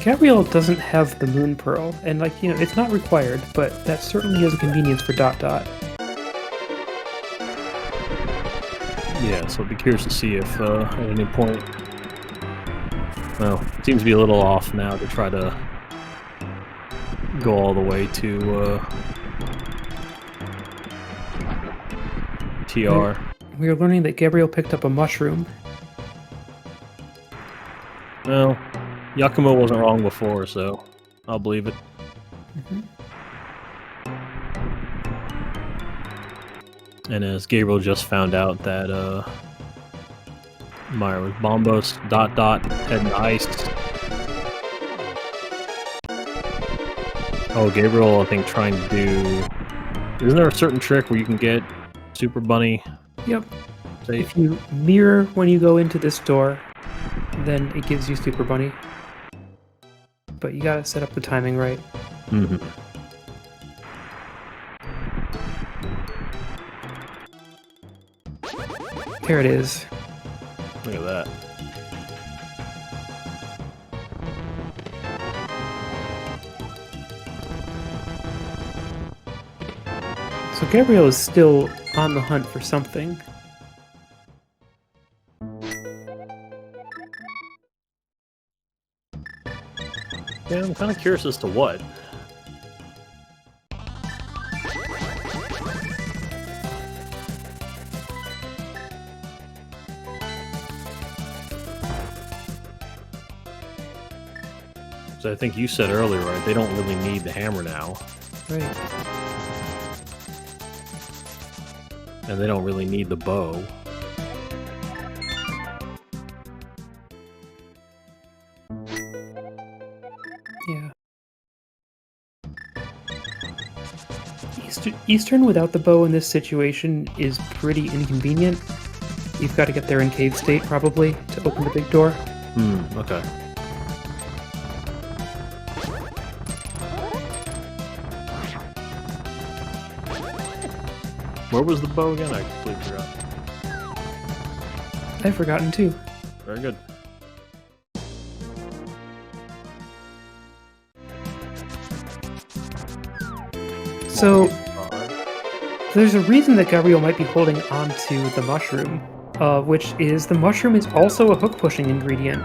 Gabriel doesn't have the Moon Pearl, and it's not required, but that certainly is a convenience for dot. Yeah, so I'd be curious to see if at any point... Well, it seems to be a little off now to try to go all the way to TR. We are learning that Gabriel picked up a mushroom. Well, Yakumo wasn't wrong before, so I'll believe it. Mm-hmm. And as Gabriel just found out that Meyer was Bombos, dot, heading to ice. Oh, Gabriel, I think, trying to do... Isn't there a certain trick where you can get Super Bunny? Yep. Safe? If you mirror when you go into this door, then it gives you Super Bunny. But you gotta set up the timing right. Mm-hmm. There it is. Look at that. So Gabriel is still on the hunt for something. Yeah, I'm kind of curious as to what. So I think you said earlier, right? They don't really need the hammer now. Right. And they don't really need the bow. Yeah. Eastern without the bow in this situation is pretty inconvenient. You've got to get there in cave state, probably, to open the big door. Okay. Where was the bow again? I completely forgot. I've forgotten too. Very good. So, there's a reason that Gabriel might be holding on to the mushroom, which is the mushroom is also a hook-pushing ingredient.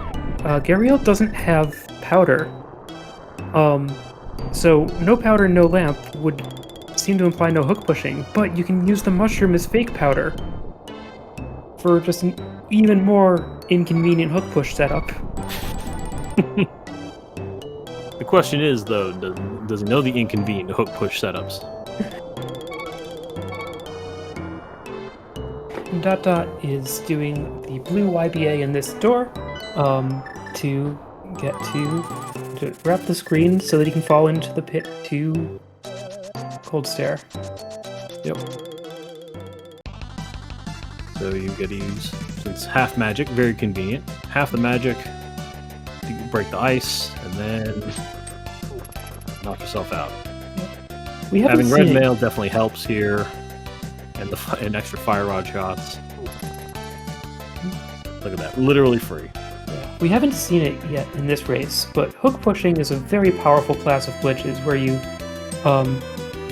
Gabriel doesn't have powder. So no powder, no lamp would seem to imply no hook-pushing, but you can use the mushroom as fake powder for just an even more inconvenient hook-push setup. The question is, though, does he know the inconvenient hook-push setups? Dot is doing the blue YBA in this door to get to wrap the screen so that he can fall into the pit to cold stare. Yep. So you get to use, since half magic, very convenient. Half the magic, you can break the ice, and then knock yourself out. We haven't Having red seen mail definitely helps here, and extra fire rod shots. Look at that, literally free. We haven't seen it yet in this race, but hook pushing is a very powerful class of glitches where you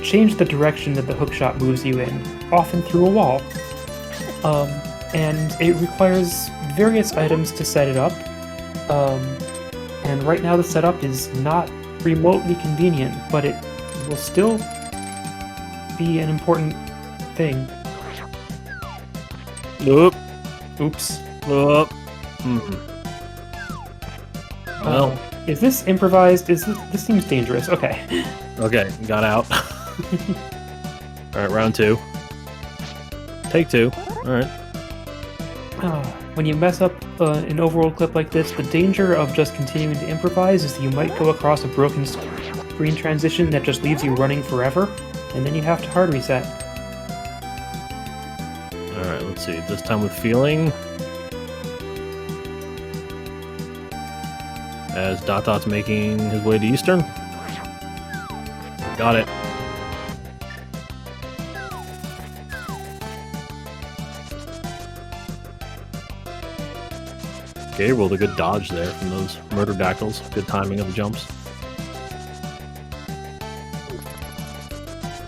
change the direction that the hook shot moves you in, often through a wall. And it requires various items to set it up. And right now the setup is not remotely convenient, but it will still be an important thing. Nope. Oops. Nope. Well, is this improvised? This seems dangerous. Okay. okay, got out. Alright, round 2. Take 2. Alright. When you mess up an overworld clip like this, the danger of just continuing to improvise is that you might go across a broken screen transition that just leaves you running forever, and then you have to hard reset. Alright, let's see. This time with feeling. As dot's making his way to Eastern. Got it. Gabriel, a good dodge there from those murder-dactyls. Good timing of the jumps.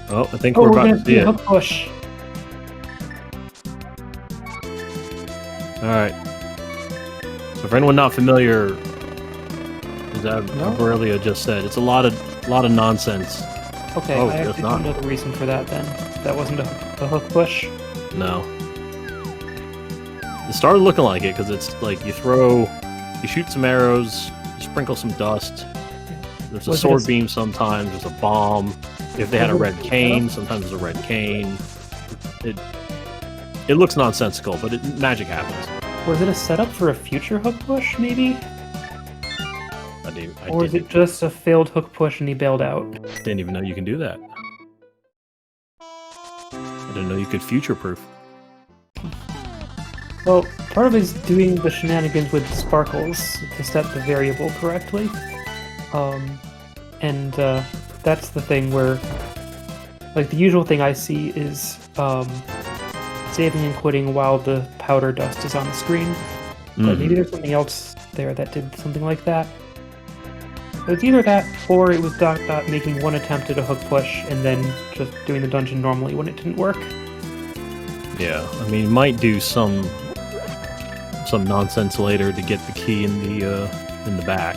Oh, I think we're about to see it. Hook push. Alright. So for anyone not familiar, as Aurelia just said, it's a lot of nonsense. Okay, I actually don't know the reason for that then. That wasn't a hook push? No. It started looking like it, because it's like you shoot some arrows, you sprinkle some dust, there's a sword beam sometimes, there's a bomb. If they had a red cane, sometimes there's a red cane. It looks nonsensical, but magic happens. Was it a setup for a future hook push, maybe? Or is it just a failed hook push and he bailed out? Didn't even know you can do that. I didn't know you could future-proof. Well, part of it is doing the shenanigans with sparkles to set the variable correctly. That's the thing where, like, the usual thing I see is saving and quitting while the powder dust is on the screen. But maybe there's something else there that did something like that. So it's either that, or it was dot making one attempt at a hook push and then just doing the dungeon normally when it didn't work. Yeah, I mean, it might do some nonsense later to get the key in the back.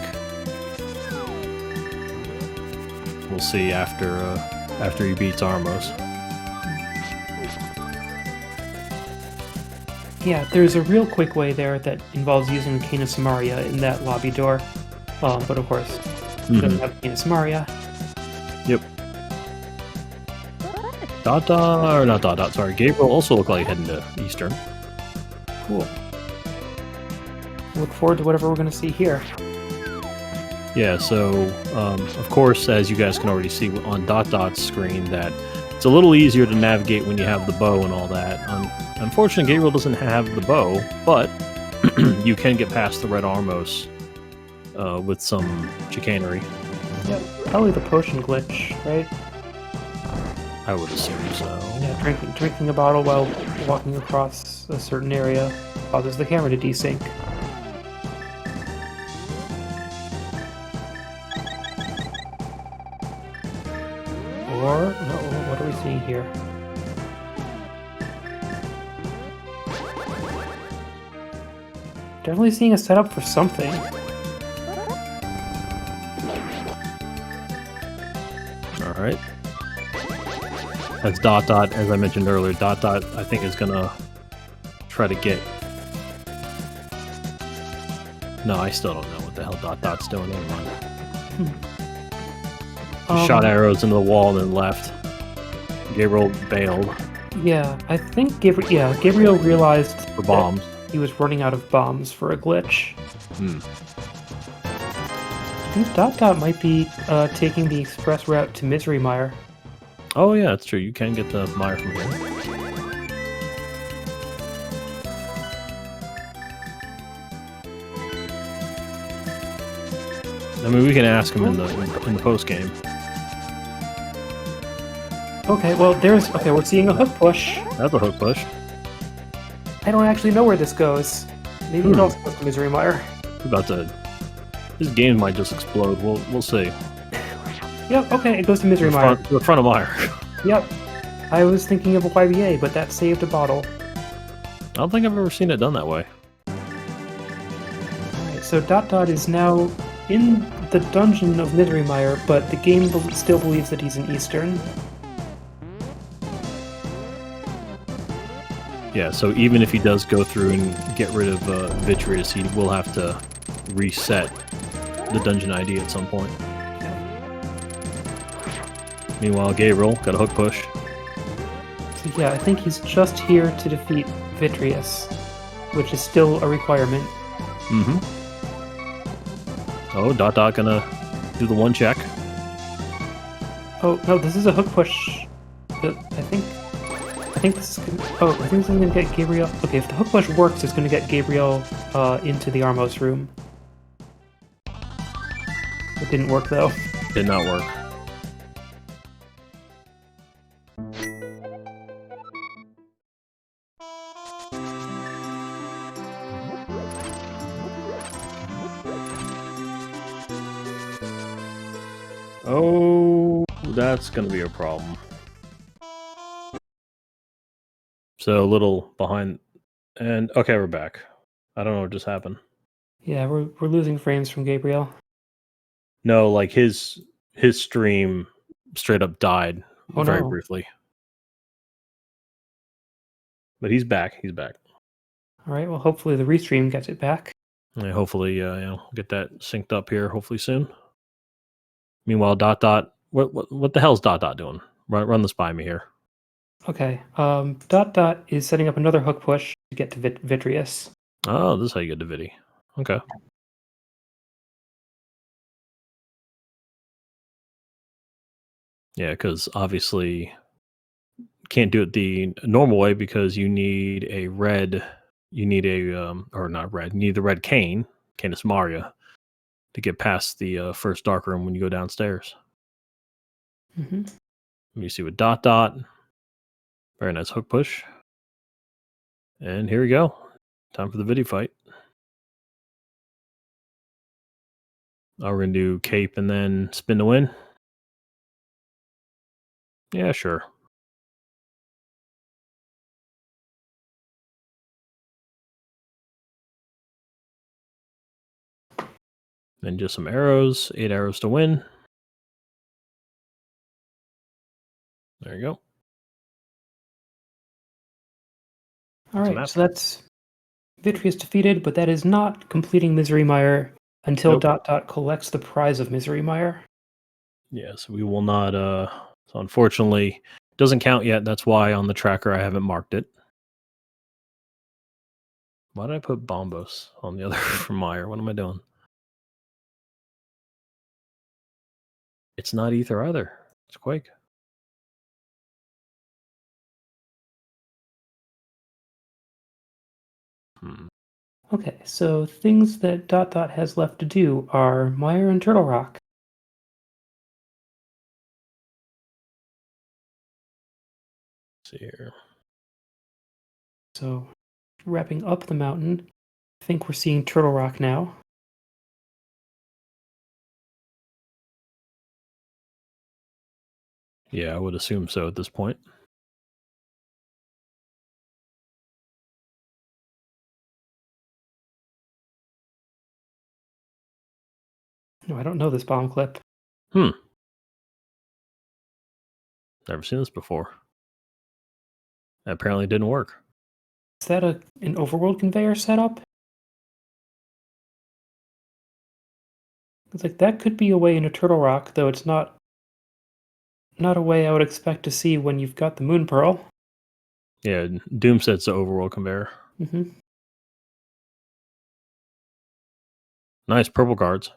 We'll see after he beats Armos. Yeah, there's a real quick way there that involves using Cane of Samaria in that lobby door. But of course, it doesn't have Cane of Samaria. Yep. Sorry, Gabriel also looked like heading to Eastern. Cool. Look forward to whatever we're going to see here. Yeah, so, of course, as you guys can already see on dot's screen, that it's a little easier to navigate when you have the bow and all that. Unfortunately, Gabriel doesn't have the bow, but you can get past the red Armos with some chicanery. Yeah, probably the potion glitch, right? I would assume so. Yeah, drinking a bottle while walking across a certain area causes the camera to desync. Or, no, what are we seeing here? Definitely seeing a setup for something. Alright. That's dot, as I mentioned earlier. Dot, I think, is gonna try to get... No, I still don't know what the hell dot's doing. Never mind. He shot arrows into the wall and then left. Gabriel bailed. Yeah, I think Gabriel realized for bombs. He was running out of bombs for a glitch. I think dot might be taking the express route to Misery Mire. Oh yeah, that's true. You can get the mire from here. I mean, we can ask him in the post game. Okay, well, we're seeing a hook push. That's a hook push. I don't actually know where this goes. Maybe it also goes to Misery Mire. This game might just explode. We'll see. Yep, okay, it goes to Misery Mire. The front of Mire. Yep. I was thinking of a YBA, but that saved a bottle. I don't think I've ever seen it done that way. Alright, so dot is now in the dungeon of Misery Mire, but the game still believes that he's in Eastern. Yeah, so even if he does go through and get rid of Vitreous, he will have to reset the dungeon ID at some point. Meanwhile, Gabriel got a hook push. So yeah, I think he's just here to defeat Vitreous, which is still a requirement. Mm-hmm. Oh, dot gonna do the one check. Oh no, this is a hook push. I think this is gonna, I think this is gonna get Gabriel. Okay, if the hook push works, it's gonna get Gabriel into the Armos room. It didn't work though. Did not work. Oh, that's gonna be a problem. So a little behind, and okay, we're back. I don't know what just happened. Yeah, we're losing frames from Gabriel. No, like his stream straight up died Oh very no. briefly. But he's back. He's back. All right. Well, hopefully the restream gets it back. And hopefully, get that synced up here. Hopefully soon. Meanwhile, dot. What the hell's dot doing? Run this by me here. Okay. Dot is setting up another hook push to get to Vitreous. Oh, this is how you get to Vidi. Okay. Yeah, because obviously can't do it the normal way because you need a red. You need a or not red. You need the red cane, Canis Maria, to get past the first dark room when you go downstairs. Mm-hmm. Let me see with dot. Very nice hook push. And here we go. Time for the video fight. We're going to do cape and then spin to win. Yeah, sure. Then just some arrows. 8 arrows to win. There you go. All right. So that's Vitreous defeated, but that is not completing Misery Mire until Nope. dot collects the prize of Misery Mire. Yes, we will not. So unfortunately, it doesn't count yet. That's why on the tracker I haven't marked it. Why did I put Bombos on the other for Meyer? What am I doing? It's not Ether either. It's Quake. Okay, so things that dot has left to do are Mire and Turtle Rock. Let's see here. So wrapping up the mountain, I think we're seeing Turtle Rock now. Yeah, I would assume so at this point. No, I don't know this bomb clip. Never seen this before. That apparently didn't work. Is that an overworld conveyor setup? It's like that could be a way into Turtle Rock, though it's not a way I would expect to see when you've got the Moon Pearl. Yeah, Doom sets the overworld conveyor. Mm-hmm. Nice purple cards.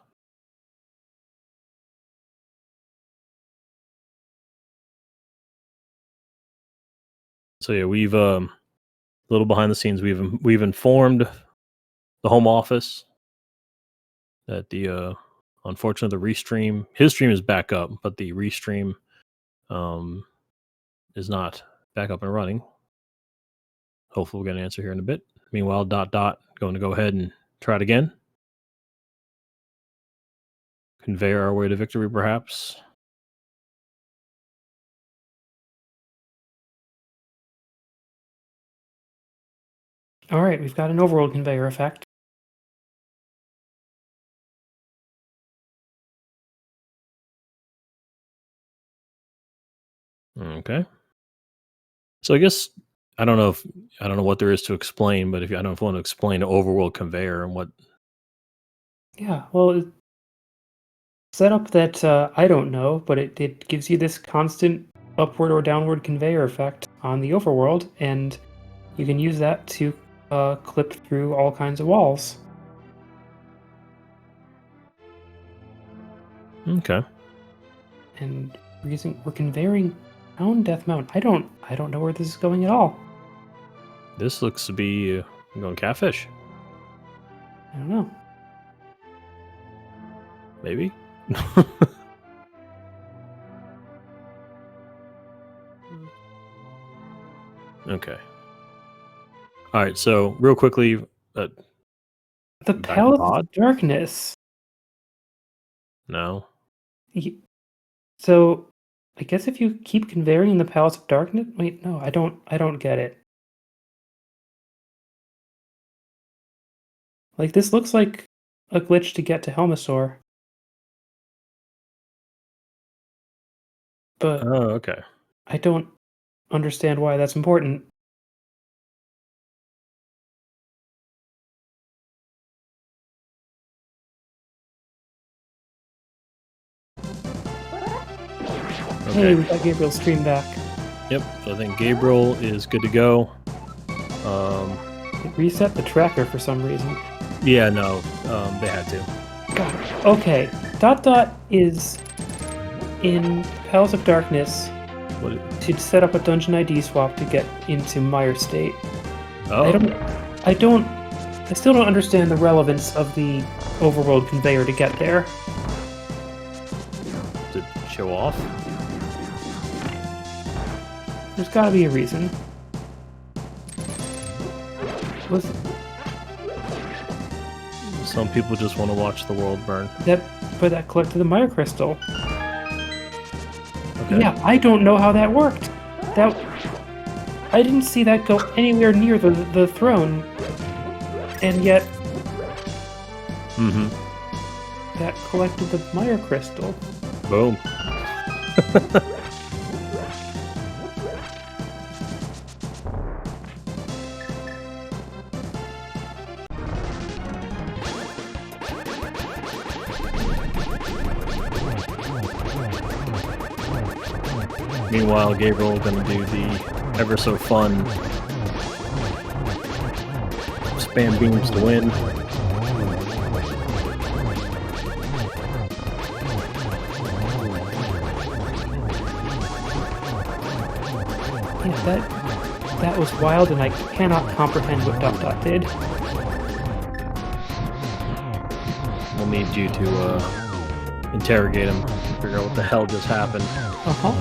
So yeah, we've a little behind the scenes. We've informed the home office that the unfortunately the restream, his stream is back up, but the restream is not back up and running. Hopefully we'll get an answer here in a bit. Meanwhile, dot going to go ahead and try it again. Convey our way to victory, perhaps. All right, we've got an overworld conveyor effect. Okay. So I guess I don't know if I don't know what there is to explain, but if I don't know if you want to explain an overworld conveyor and what. Yeah, well, it's set up that I don't know, but it gives you this constant upward or downward conveyor effect on the overworld, and you can use that to clip through all kinds of walls. Okay. And we're conveying down Death Mountain. I don't know where this is going at all. This looks to be going catfish. I don't know. Maybe. Okay. All right. So real quickly, The back to Palace pod? of Darkness. No. Y- So, I guess if you keep conveying the Palace of Darkness, wait, no, I don't get it. Like this looks like a glitch to get to Helmasaur, but Oh, okay. I don't understand why that's important. Hey, Okay. we got Gabriel's stream back. Yep. So I think Gabriel is good to go. It reset the tracker for some reason. Yeah. No. They had to. Got it. Okay, dot is in Palace of Darkness What? to set up a dungeon ID swap to get into Mire State. Oh. I still don't understand the relevance of the overworld conveyor to get there. To show off. There's gotta be a reason. Was Some people just want to watch the world burn. that collected the Mire Crystal? Okay. Yeah, I don't know how that worked. I didn't see that go anywhere near the throne, and yet Mm-hmm. that collected the Mire Crystal. Boom. Meanwhile, Gabriel gonna do the ever so fun spam beams to win. Yeah, that was wild, and I cannot comprehend what dot did. We'll need you to interrogate him, figure out what the hell just happened. Uh-huh.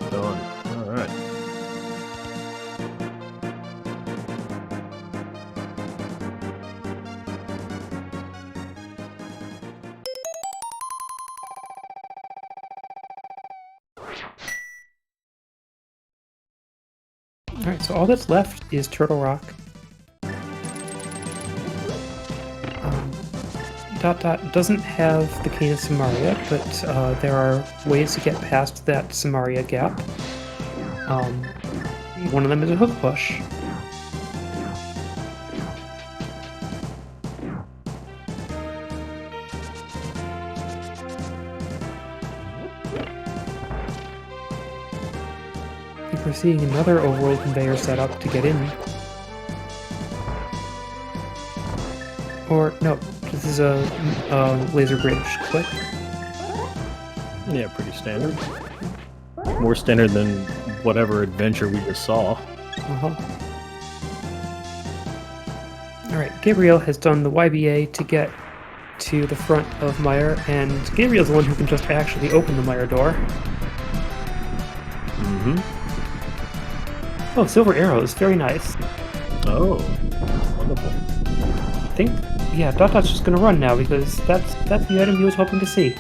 Done. All right. Alright, so all that's left is Turtle Rock. Dot doesn't have the Cane of Samaria, but there are ways to get past that Samaria gap. One of them is a hook push. We're seeing another overworld conveyor set up to get in. Or, no, this is a laser bridge. Click. Yeah, pretty standard. More standard than whatever adventure we just saw. Uh-huh. Alright, Gabriel has done the YBA to get to the front of Mire, and Gabriel's the one who can just actually open the Mire door. Mm-hmm. Oh, silver arrows, very nice. Oh, wonderful. I think, yeah, dot's just gonna run now because that's the item he was hoping to see.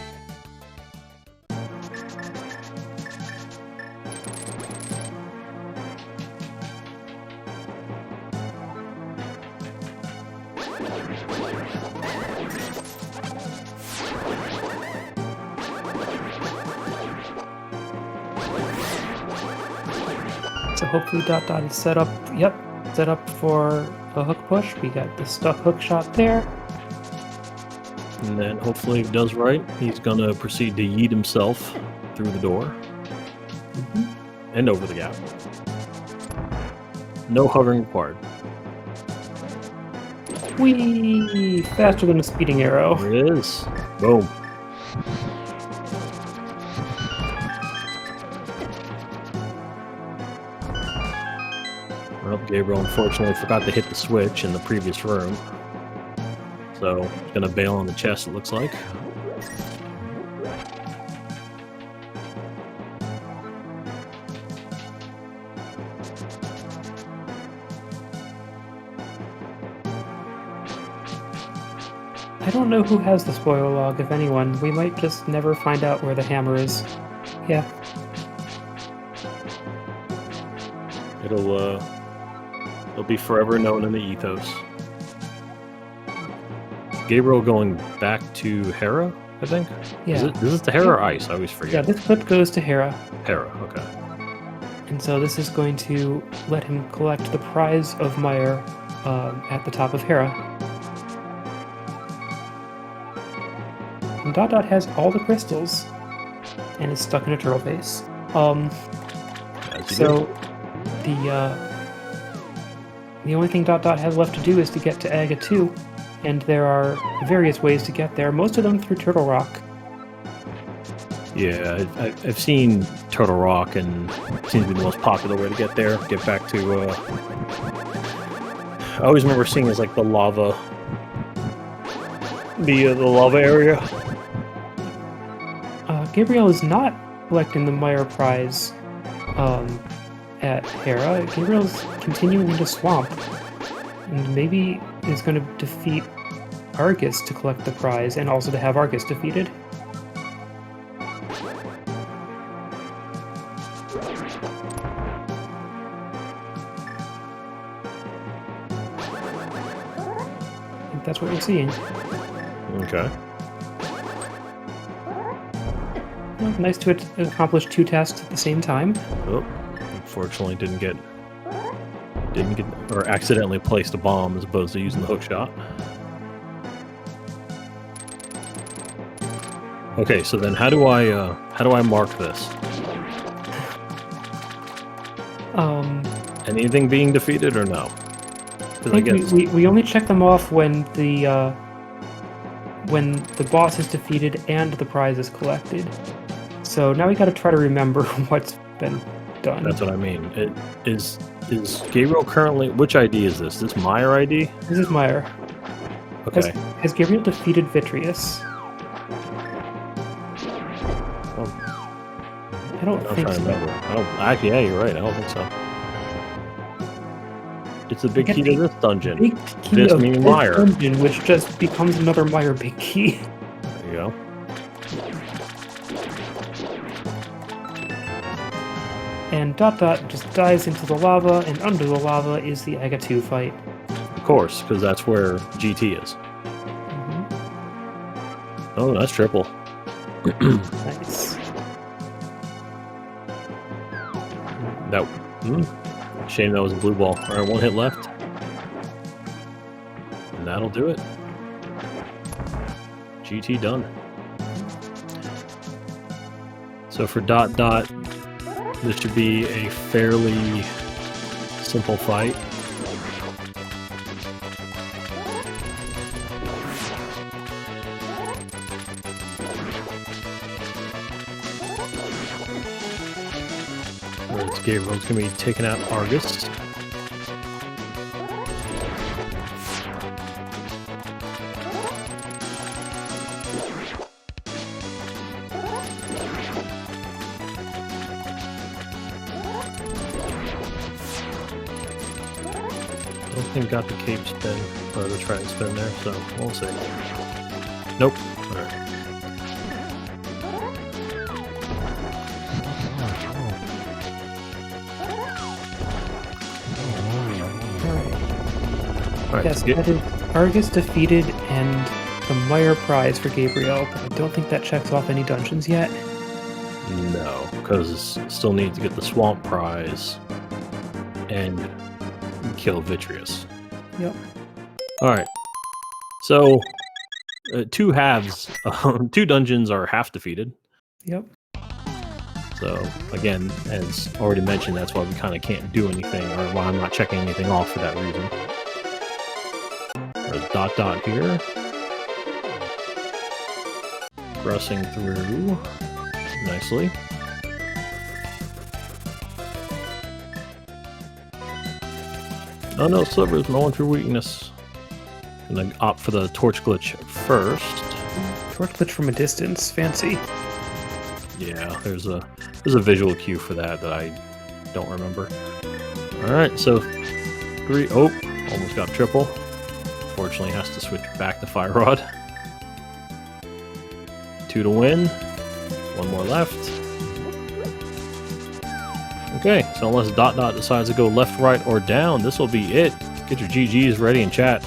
So hopefully dot is set up. Yep, set up for a hook push. We got the stuck hook shot there. And then hopefully if he does right, he's going to proceed to yeet himself through the door and over the gap. No hovering required. Whee! Faster than a speeding arrow. There it is. Boom. Well, Gabriel unfortunately forgot to hit the switch in the previous room. So he's going to bail on the chest, it looks like. I don't know who has the spoiler log, if anyone. We might just never find out where the hammer is. Yeah. It'll be forever known in the ethos. Gabriel going back to Hera, I think? Yeah. This is the Hera or Ice? I always forget. Yeah, this clip goes to Hera. Hera, okay. And so this is going to let him collect the prize of Meyer at the top of Hera. And dot has all the crystals and is stuck in a turtle face. So the only thing dot has left to do is to get to Aga 2, and there are various ways to get there, most of them through Turtle Rock. Yeah, I've seen Turtle Rock, and it seems to be the most popular way to get there. Get back to, I always remember seeing it as like the lava, the lava area. Gabriel is not collecting the Meyer prize at Hera. Gabriel's continuing into Swamp, and maybe is going to defeat Argus to collect the prize, and also to have Argus defeated. I think that's what we're seeing. Okay. Well, nice to accomplish 2 tasks at the same time. Oh, unfortunately didn't get, or accidentally placed a bomb as opposed to using the hook shot. Okay, so then how do I mark this? Anything being defeated or no? I think we only check them off when the boss is defeated and the prize is collected. So now we got to try to remember what's been done. That's what I mean. Is Gabriel currently? Which ID is this? This Meyer ID? This is Meyer. Okay. Has Gabriel defeated Vitreous? I don't think so. Remember. Actually, yeah, you're right. I don't think so. It's a big key to this dungeon. Big key this of meaning this Meyer. dungeon, which just becomes another Meyer big key. There you go. And dot just dives into the lava, and under the lava is the Aga 2 fight. Of course, because that's where GT is. Oh, that's triple. Nice. No. Shame that was a blue ball. Alright, 1 hit left. And that'll do it. GT done. So for dot, this should be a fairly simple fight. Whereas Gabriel's going to be taking out Argus. I don't think got the cape spin, or the try and spin there, so we'll see. Nope. Alright. Alright, Yes, that is Argus defeated and the Meyer prize for Gabriel, but I don't think that checks off any dungeons yet. No, because still need to get the Swamp prize and kill Vitreous. Yep. All right. So, two halves, 2 dungeons are half defeated. Yep. So, again, as already mentioned, that's why we kind of can't do anything, or why I'm not checking anything off for that reason. There's dot here. Pressing through nicely. Oh no, Slivers, no one for weakness. Gonna opt for the torch glitch first. Torch glitch from a distance. Fancy. Yeah, there's a visual cue for that I don't remember. Alright, so 3. Oh, almost got triple. Fortunately, has to switch back to Fire Rod. 2 to win. 1 more left. Okay, so unless dot decides to go left, right, or down, this will be it. Get your GGs ready in chat.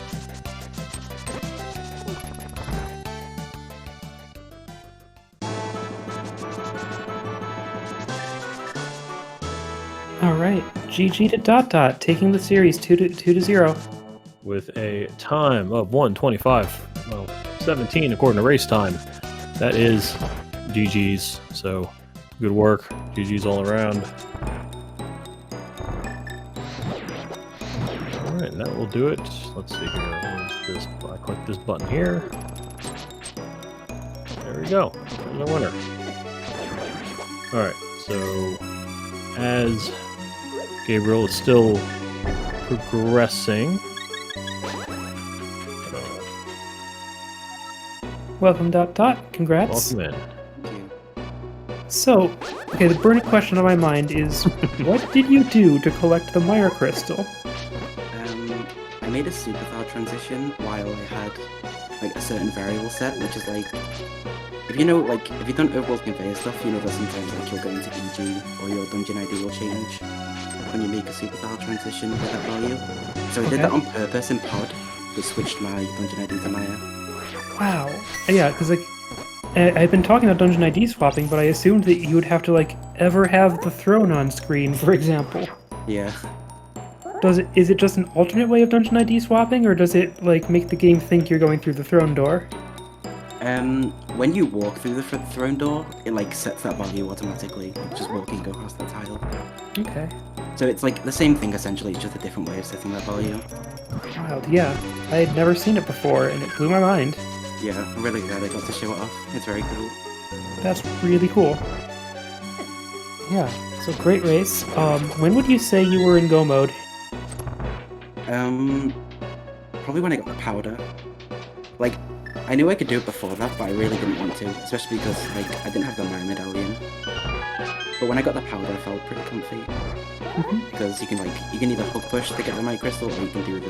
All right, GG to dot, taking the series 2 to 0. With a time of 1:25, well, 17 according to race time. That is GG's. So good work, GG's all around. All right, and that will do it. Let's see here. This, I click this button here. There we go. There's a winner. All right, so as Gabriel is still progressing. Welcome, dot. Congrats. Welcome in. So, okay, the burning question on my mind is, what did you do to collect the Mire Crystal? I made a superpower transition while I had like a certain variable set, which is like, if you know, like, if you've done overworld conveyor stuff, you know that sometimes like you'll go into EG or your dungeon ID will change when you make a superpower transition with that value. So I did that on purpose in Pod, which switched my dungeon ID to Mire. Wow. Yeah, because like, I've been talking about dungeon ID swapping, but I assumed that you would have to like ever have the throne on screen, for example. Yeah. Is it just an alternate way of dungeon ID swapping, or does it like make the game think you're going through the throne door? When you walk through the throne door, it like sets that value automatically, like, just walking across the tile. Okay. So it's like the same thing essentially, it's just a different way of setting that value. Wild, yeah. I had never seen it before, and it blew my mind. Yeah, I'm really glad I got to show it off. It's very cool. That's really cool. Yeah, so great race. When would you say you were in go mode? Probably when I got the powder. Like, I knew I could do it before that, but I really didn't want to, especially because like I didn't have the Mire medallion. But when I got the powder, I felt pretty comfy. Because you can either hook push to get the Mire crystal, or you can do the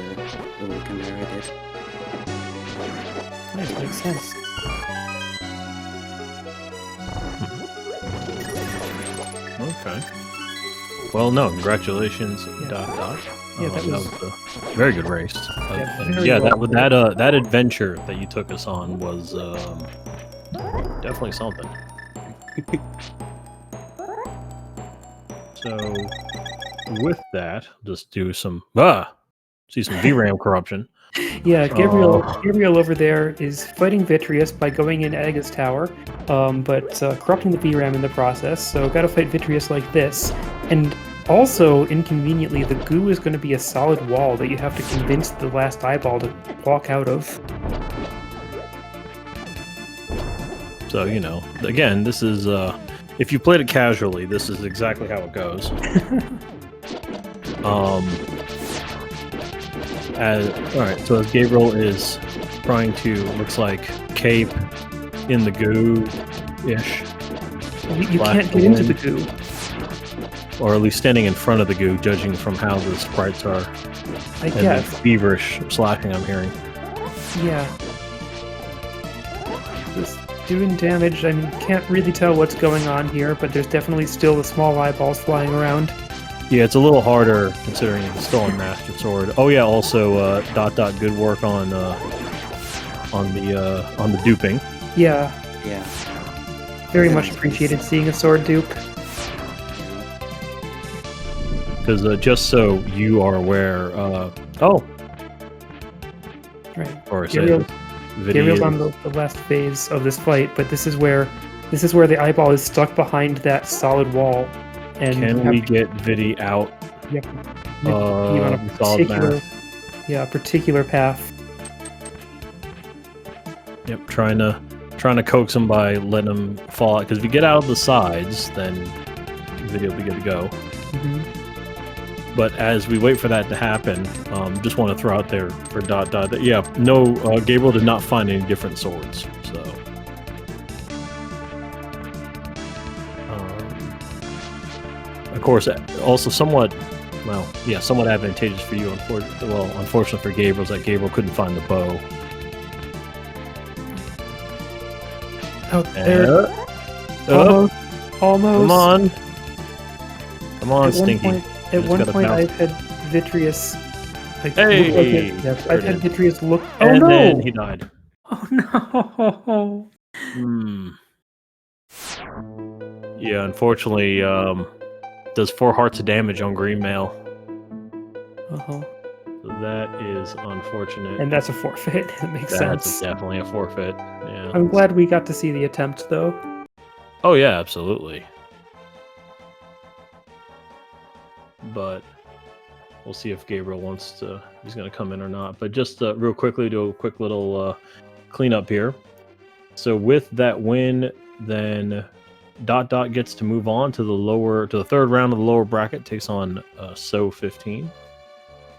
little conveyor I did. That makes sense. Okay. Well, no, congratulations, Yeah. dot. Yeah, that was a very good race. very well that adventure that you took us on was definitely something. So, with that, just do some see some VRAM corruption. Yeah, Gabriel over there is fighting Vitreous by going in Aga's tower, but corrupting the VRAM in the process, so gotta fight Vitreous like this. And also, inconveniently, the goo is going to be a solid wall that you have to convince the last eyeball to walk out of. So, you know, again, this is, if you played it casually, this is exactly how it goes. Alright, so as Gabriel is trying to, looks like, cape in the goo-ish. You can't get into the goo. Or at least standing in front of the goo, judging from how the sprites are. I guess. The feverish slacking I'm hearing. Yeah. Just doing damage. I mean, can't really tell what's going on here, but there's definitely still the small eyeballs flying around. Yeah, it's a little harder considering it's still on Master Sword. Oh yeah, also dot, good work on the duping. Yeah. Yeah. Very much appreciated seeing a sword dupe. because just so you are aware, oh, Right. or Gabriel's video. on the last phase of this fight, but this is where the eyeball is stuck behind that solid wall. And Can we get Vidi out? You have to be on a solid particular path. Yep, trying to coax him by letting him fall out. Because if you get out of the sides, then Vidi will be good to go. Mm-hmm. But as we wait for that to happen, just want to throw out there for dot. Yeah, no, Gabriel did not find any different swords. So, of course, also somewhat advantageous for you. Unfortunately for Gabriel, is that Gabriel couldn't find the bow. Out there, almost. Come on, Stinky. At one point, I've had Vitreous. I've had Vitreous look. Oh and no! Then he died. Oh no! Yeah, unfortunately, does 4 hearts of damage on green mail. Uh-huh. So that is unfortunate. And that's a forfeit. It makes sense. That's definitely a forfeit. Yeah. I'm glad we got to see the attempt, though. Oh yeah, absolutely. But we'll see if Gabriel he's going to come in or not. But just real quickly, do a quick little cleanup here. So with that win, then dot gets to move on to the third round of the lower bracket, takes on So 15.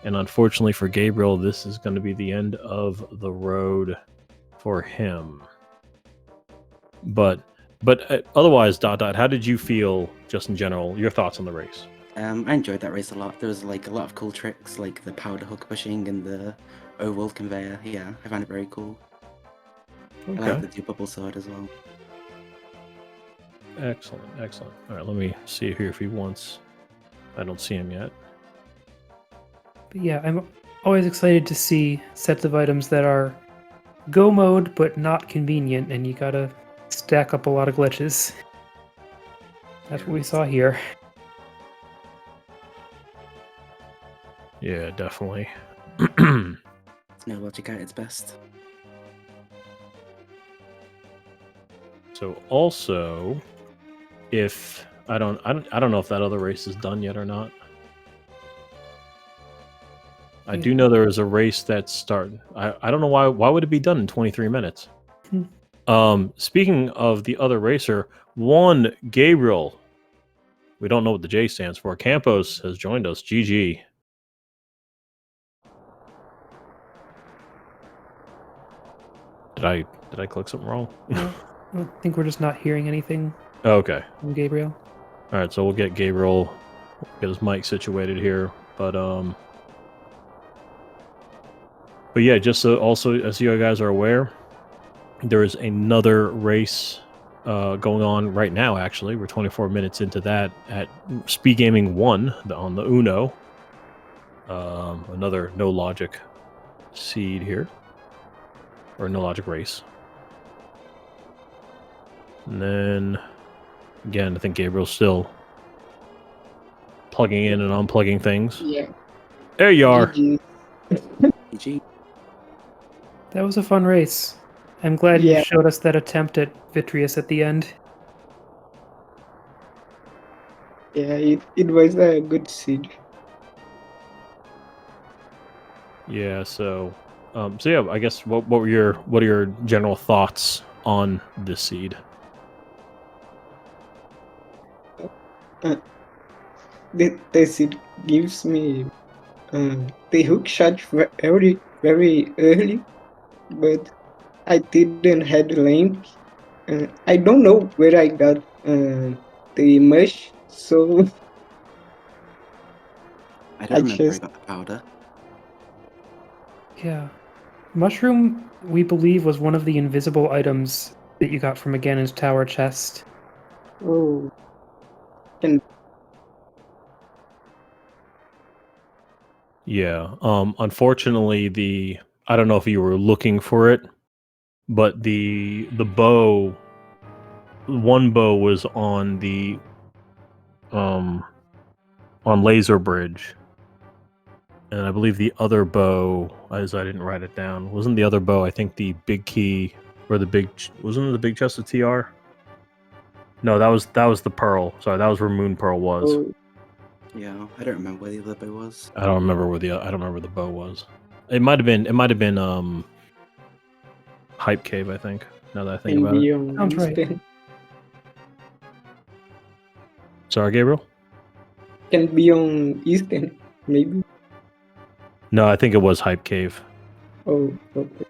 And unfortunately for Gabriel, this is going to be the end of the road for him. But otherwise, dot, how did you feel just in general? Your thoughts on the race? I enjoyed that race a lot. There was like a lot of cool tricks, like the powder hook pushing and the oval conveyor. Yeah, I found it very cool. Okay. I like the 2 bubble sword as well. Excellent. All right, let me see here if he wants. I don't see him yet. But yeah, I'm always excited to see sets of items that are go mode but not convenient, and you gotta stack up a lot of glitches. That's what we saw here. Yeah, definitely. It's No Logic at its best. So also, if I don't know if that other race is done yet or not. I do know there is a race that's starting. I don't know why would it be done in 23 minutes? Speaking of the other racer, one Gabriel. We don't know what the J stands for. Campos has joined us. GG. Did I click something wrong? I think we're just not hearing anything. Okay. From Gabriel. All right, so we'll get Gabriel, get his mic situated here, but yeah, just so also as you guys are aware, there is another race going on right now. Actually, we're 24 minutes into that at SpeedGaming 1 on the Uno. Another No Logic seed here, or No Logic race. And then, again, I think Gabriel's still plugging in and unplugging things. Yeah. There you are. GG. That was a fun race. I'm glad you showed us that attempt at Vitreous at the end. Yeah, it was a good seed. Yeah, so yeah, I guess what are your general thoughts on this seed? The seed gives me the hook shot very early, but I didn't have the link. I don't know where I got the mesh, so I don't remember where I got the powder. Yeah. Mushroom, we believe, was one of the invisible items that you got from Ganon's tower chest. Oh. And yeah, unfortunately, I don't know if you were looking for it, but the bow, one bow was on the on Laser Bridge. And I believe the other bow, as I didn't write it down, wasn't the other bow, I think the big key, or wasn't it the big chest of TR? No, that was the pearl. Sorry, that was where Moon Pearl was. Oh, Yeah, I don't remember where the other bow was. I don't remember where the bow was. It might have been Hype Cave, I think. Now that I think can about be it. on Sounds right. Eastern. Sorry, Gabriel? Can be on Eastern, maybe. No, I think it was Hype Cave. Oh, okay.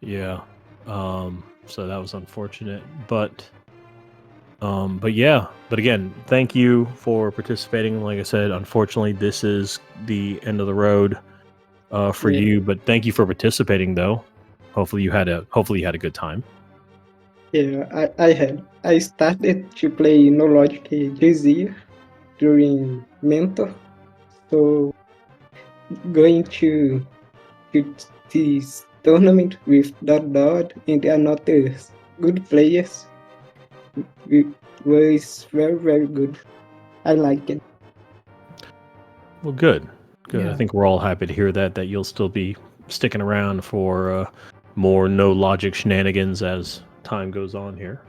Yeah. So that was unfortunate. But yeah. But again, thank you for participating. Like I said, unfortunately this is the end of the road for Yeah. you. But thank you for participating though. Hopefully you had a good time. Yeah, I started to play No Logic this year during Mentor. So going to this tournament with dotdot and another good players was very, very good. I like it. Well, good. Good. I Yeah. think we're all happy to hear that you'll still be sticking around for more no logic shenanigans as time goes on here.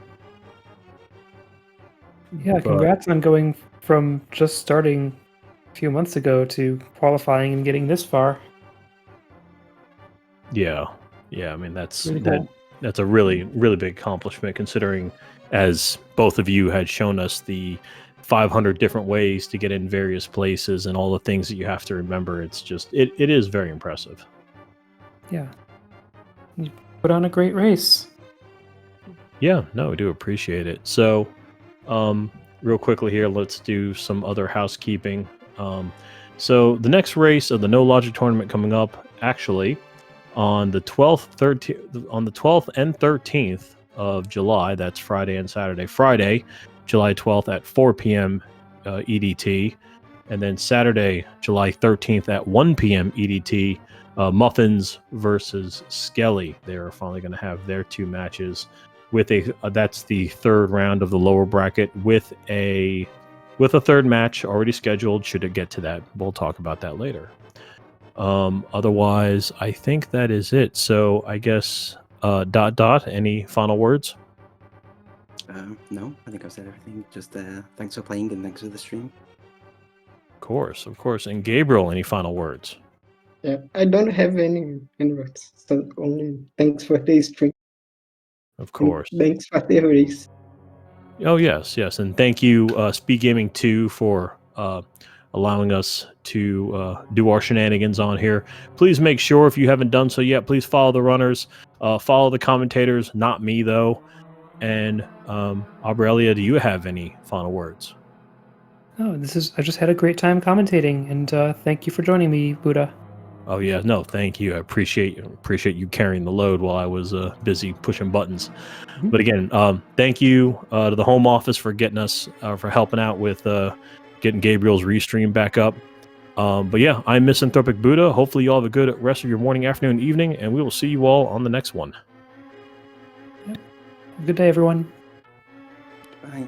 Yeah, But- congrats on going from just starting a few months ago to qualifying and getting this far. Yeah. I mean, that's Really cool. that's a really big accomplishment considering, as both of you had shown us, the 500 different ways to get in various places and all the things that you have to remember. It's just it is very impressive. Yeah. You put on a great race. Yeah, no, I do appreciate it. So, real quickly here, let's do some other housekeeping. So the next race of the No Logic tournament coming up, actually, on the 12th and 13th of July. That's Friday and Saturday. Friday, July 12th at 4 p.m. EDT, and then Saturday, July 13th at 1 p.m. EDT. Muffins versus Skelly. They are finally going to have their two matches with that's the third round of the lower bracket with a third match already scheduled. Should it get to that, we'll talk about that later. Otherwise, I think that is it. So I guess dot any final words? No, I think I've said everything. Just thanks for playing and thanks for the stream. Of course. And Gabriel, any final words? Yeah, I don't have any words. So only thanks for the stream. Of course. And thanks for the race. Oh yes, and thank you, SpeedGaming 2, for allowing us to do our shenanigans on here. Please make sure, if you haven't done so yet, please follow the runners, follow the commentators. Not me though. And Aurelia, do you have any final words? Oh, I just had a great time commentating, and thank you for joining me, Buddha. Oh yeah, no, thank you. I appreciate you carrying the load while I was busy pushing buttons. Mhm. But again, thank you to the home office for getting us for helping out with getting Gabriel's restream back up. But yeah, I'm Misanthropic Buddha. Hopefully you all have a good rest of your morning, afternoon, evening, and we will see you all on the next one. Have a good day, everyone. Bye.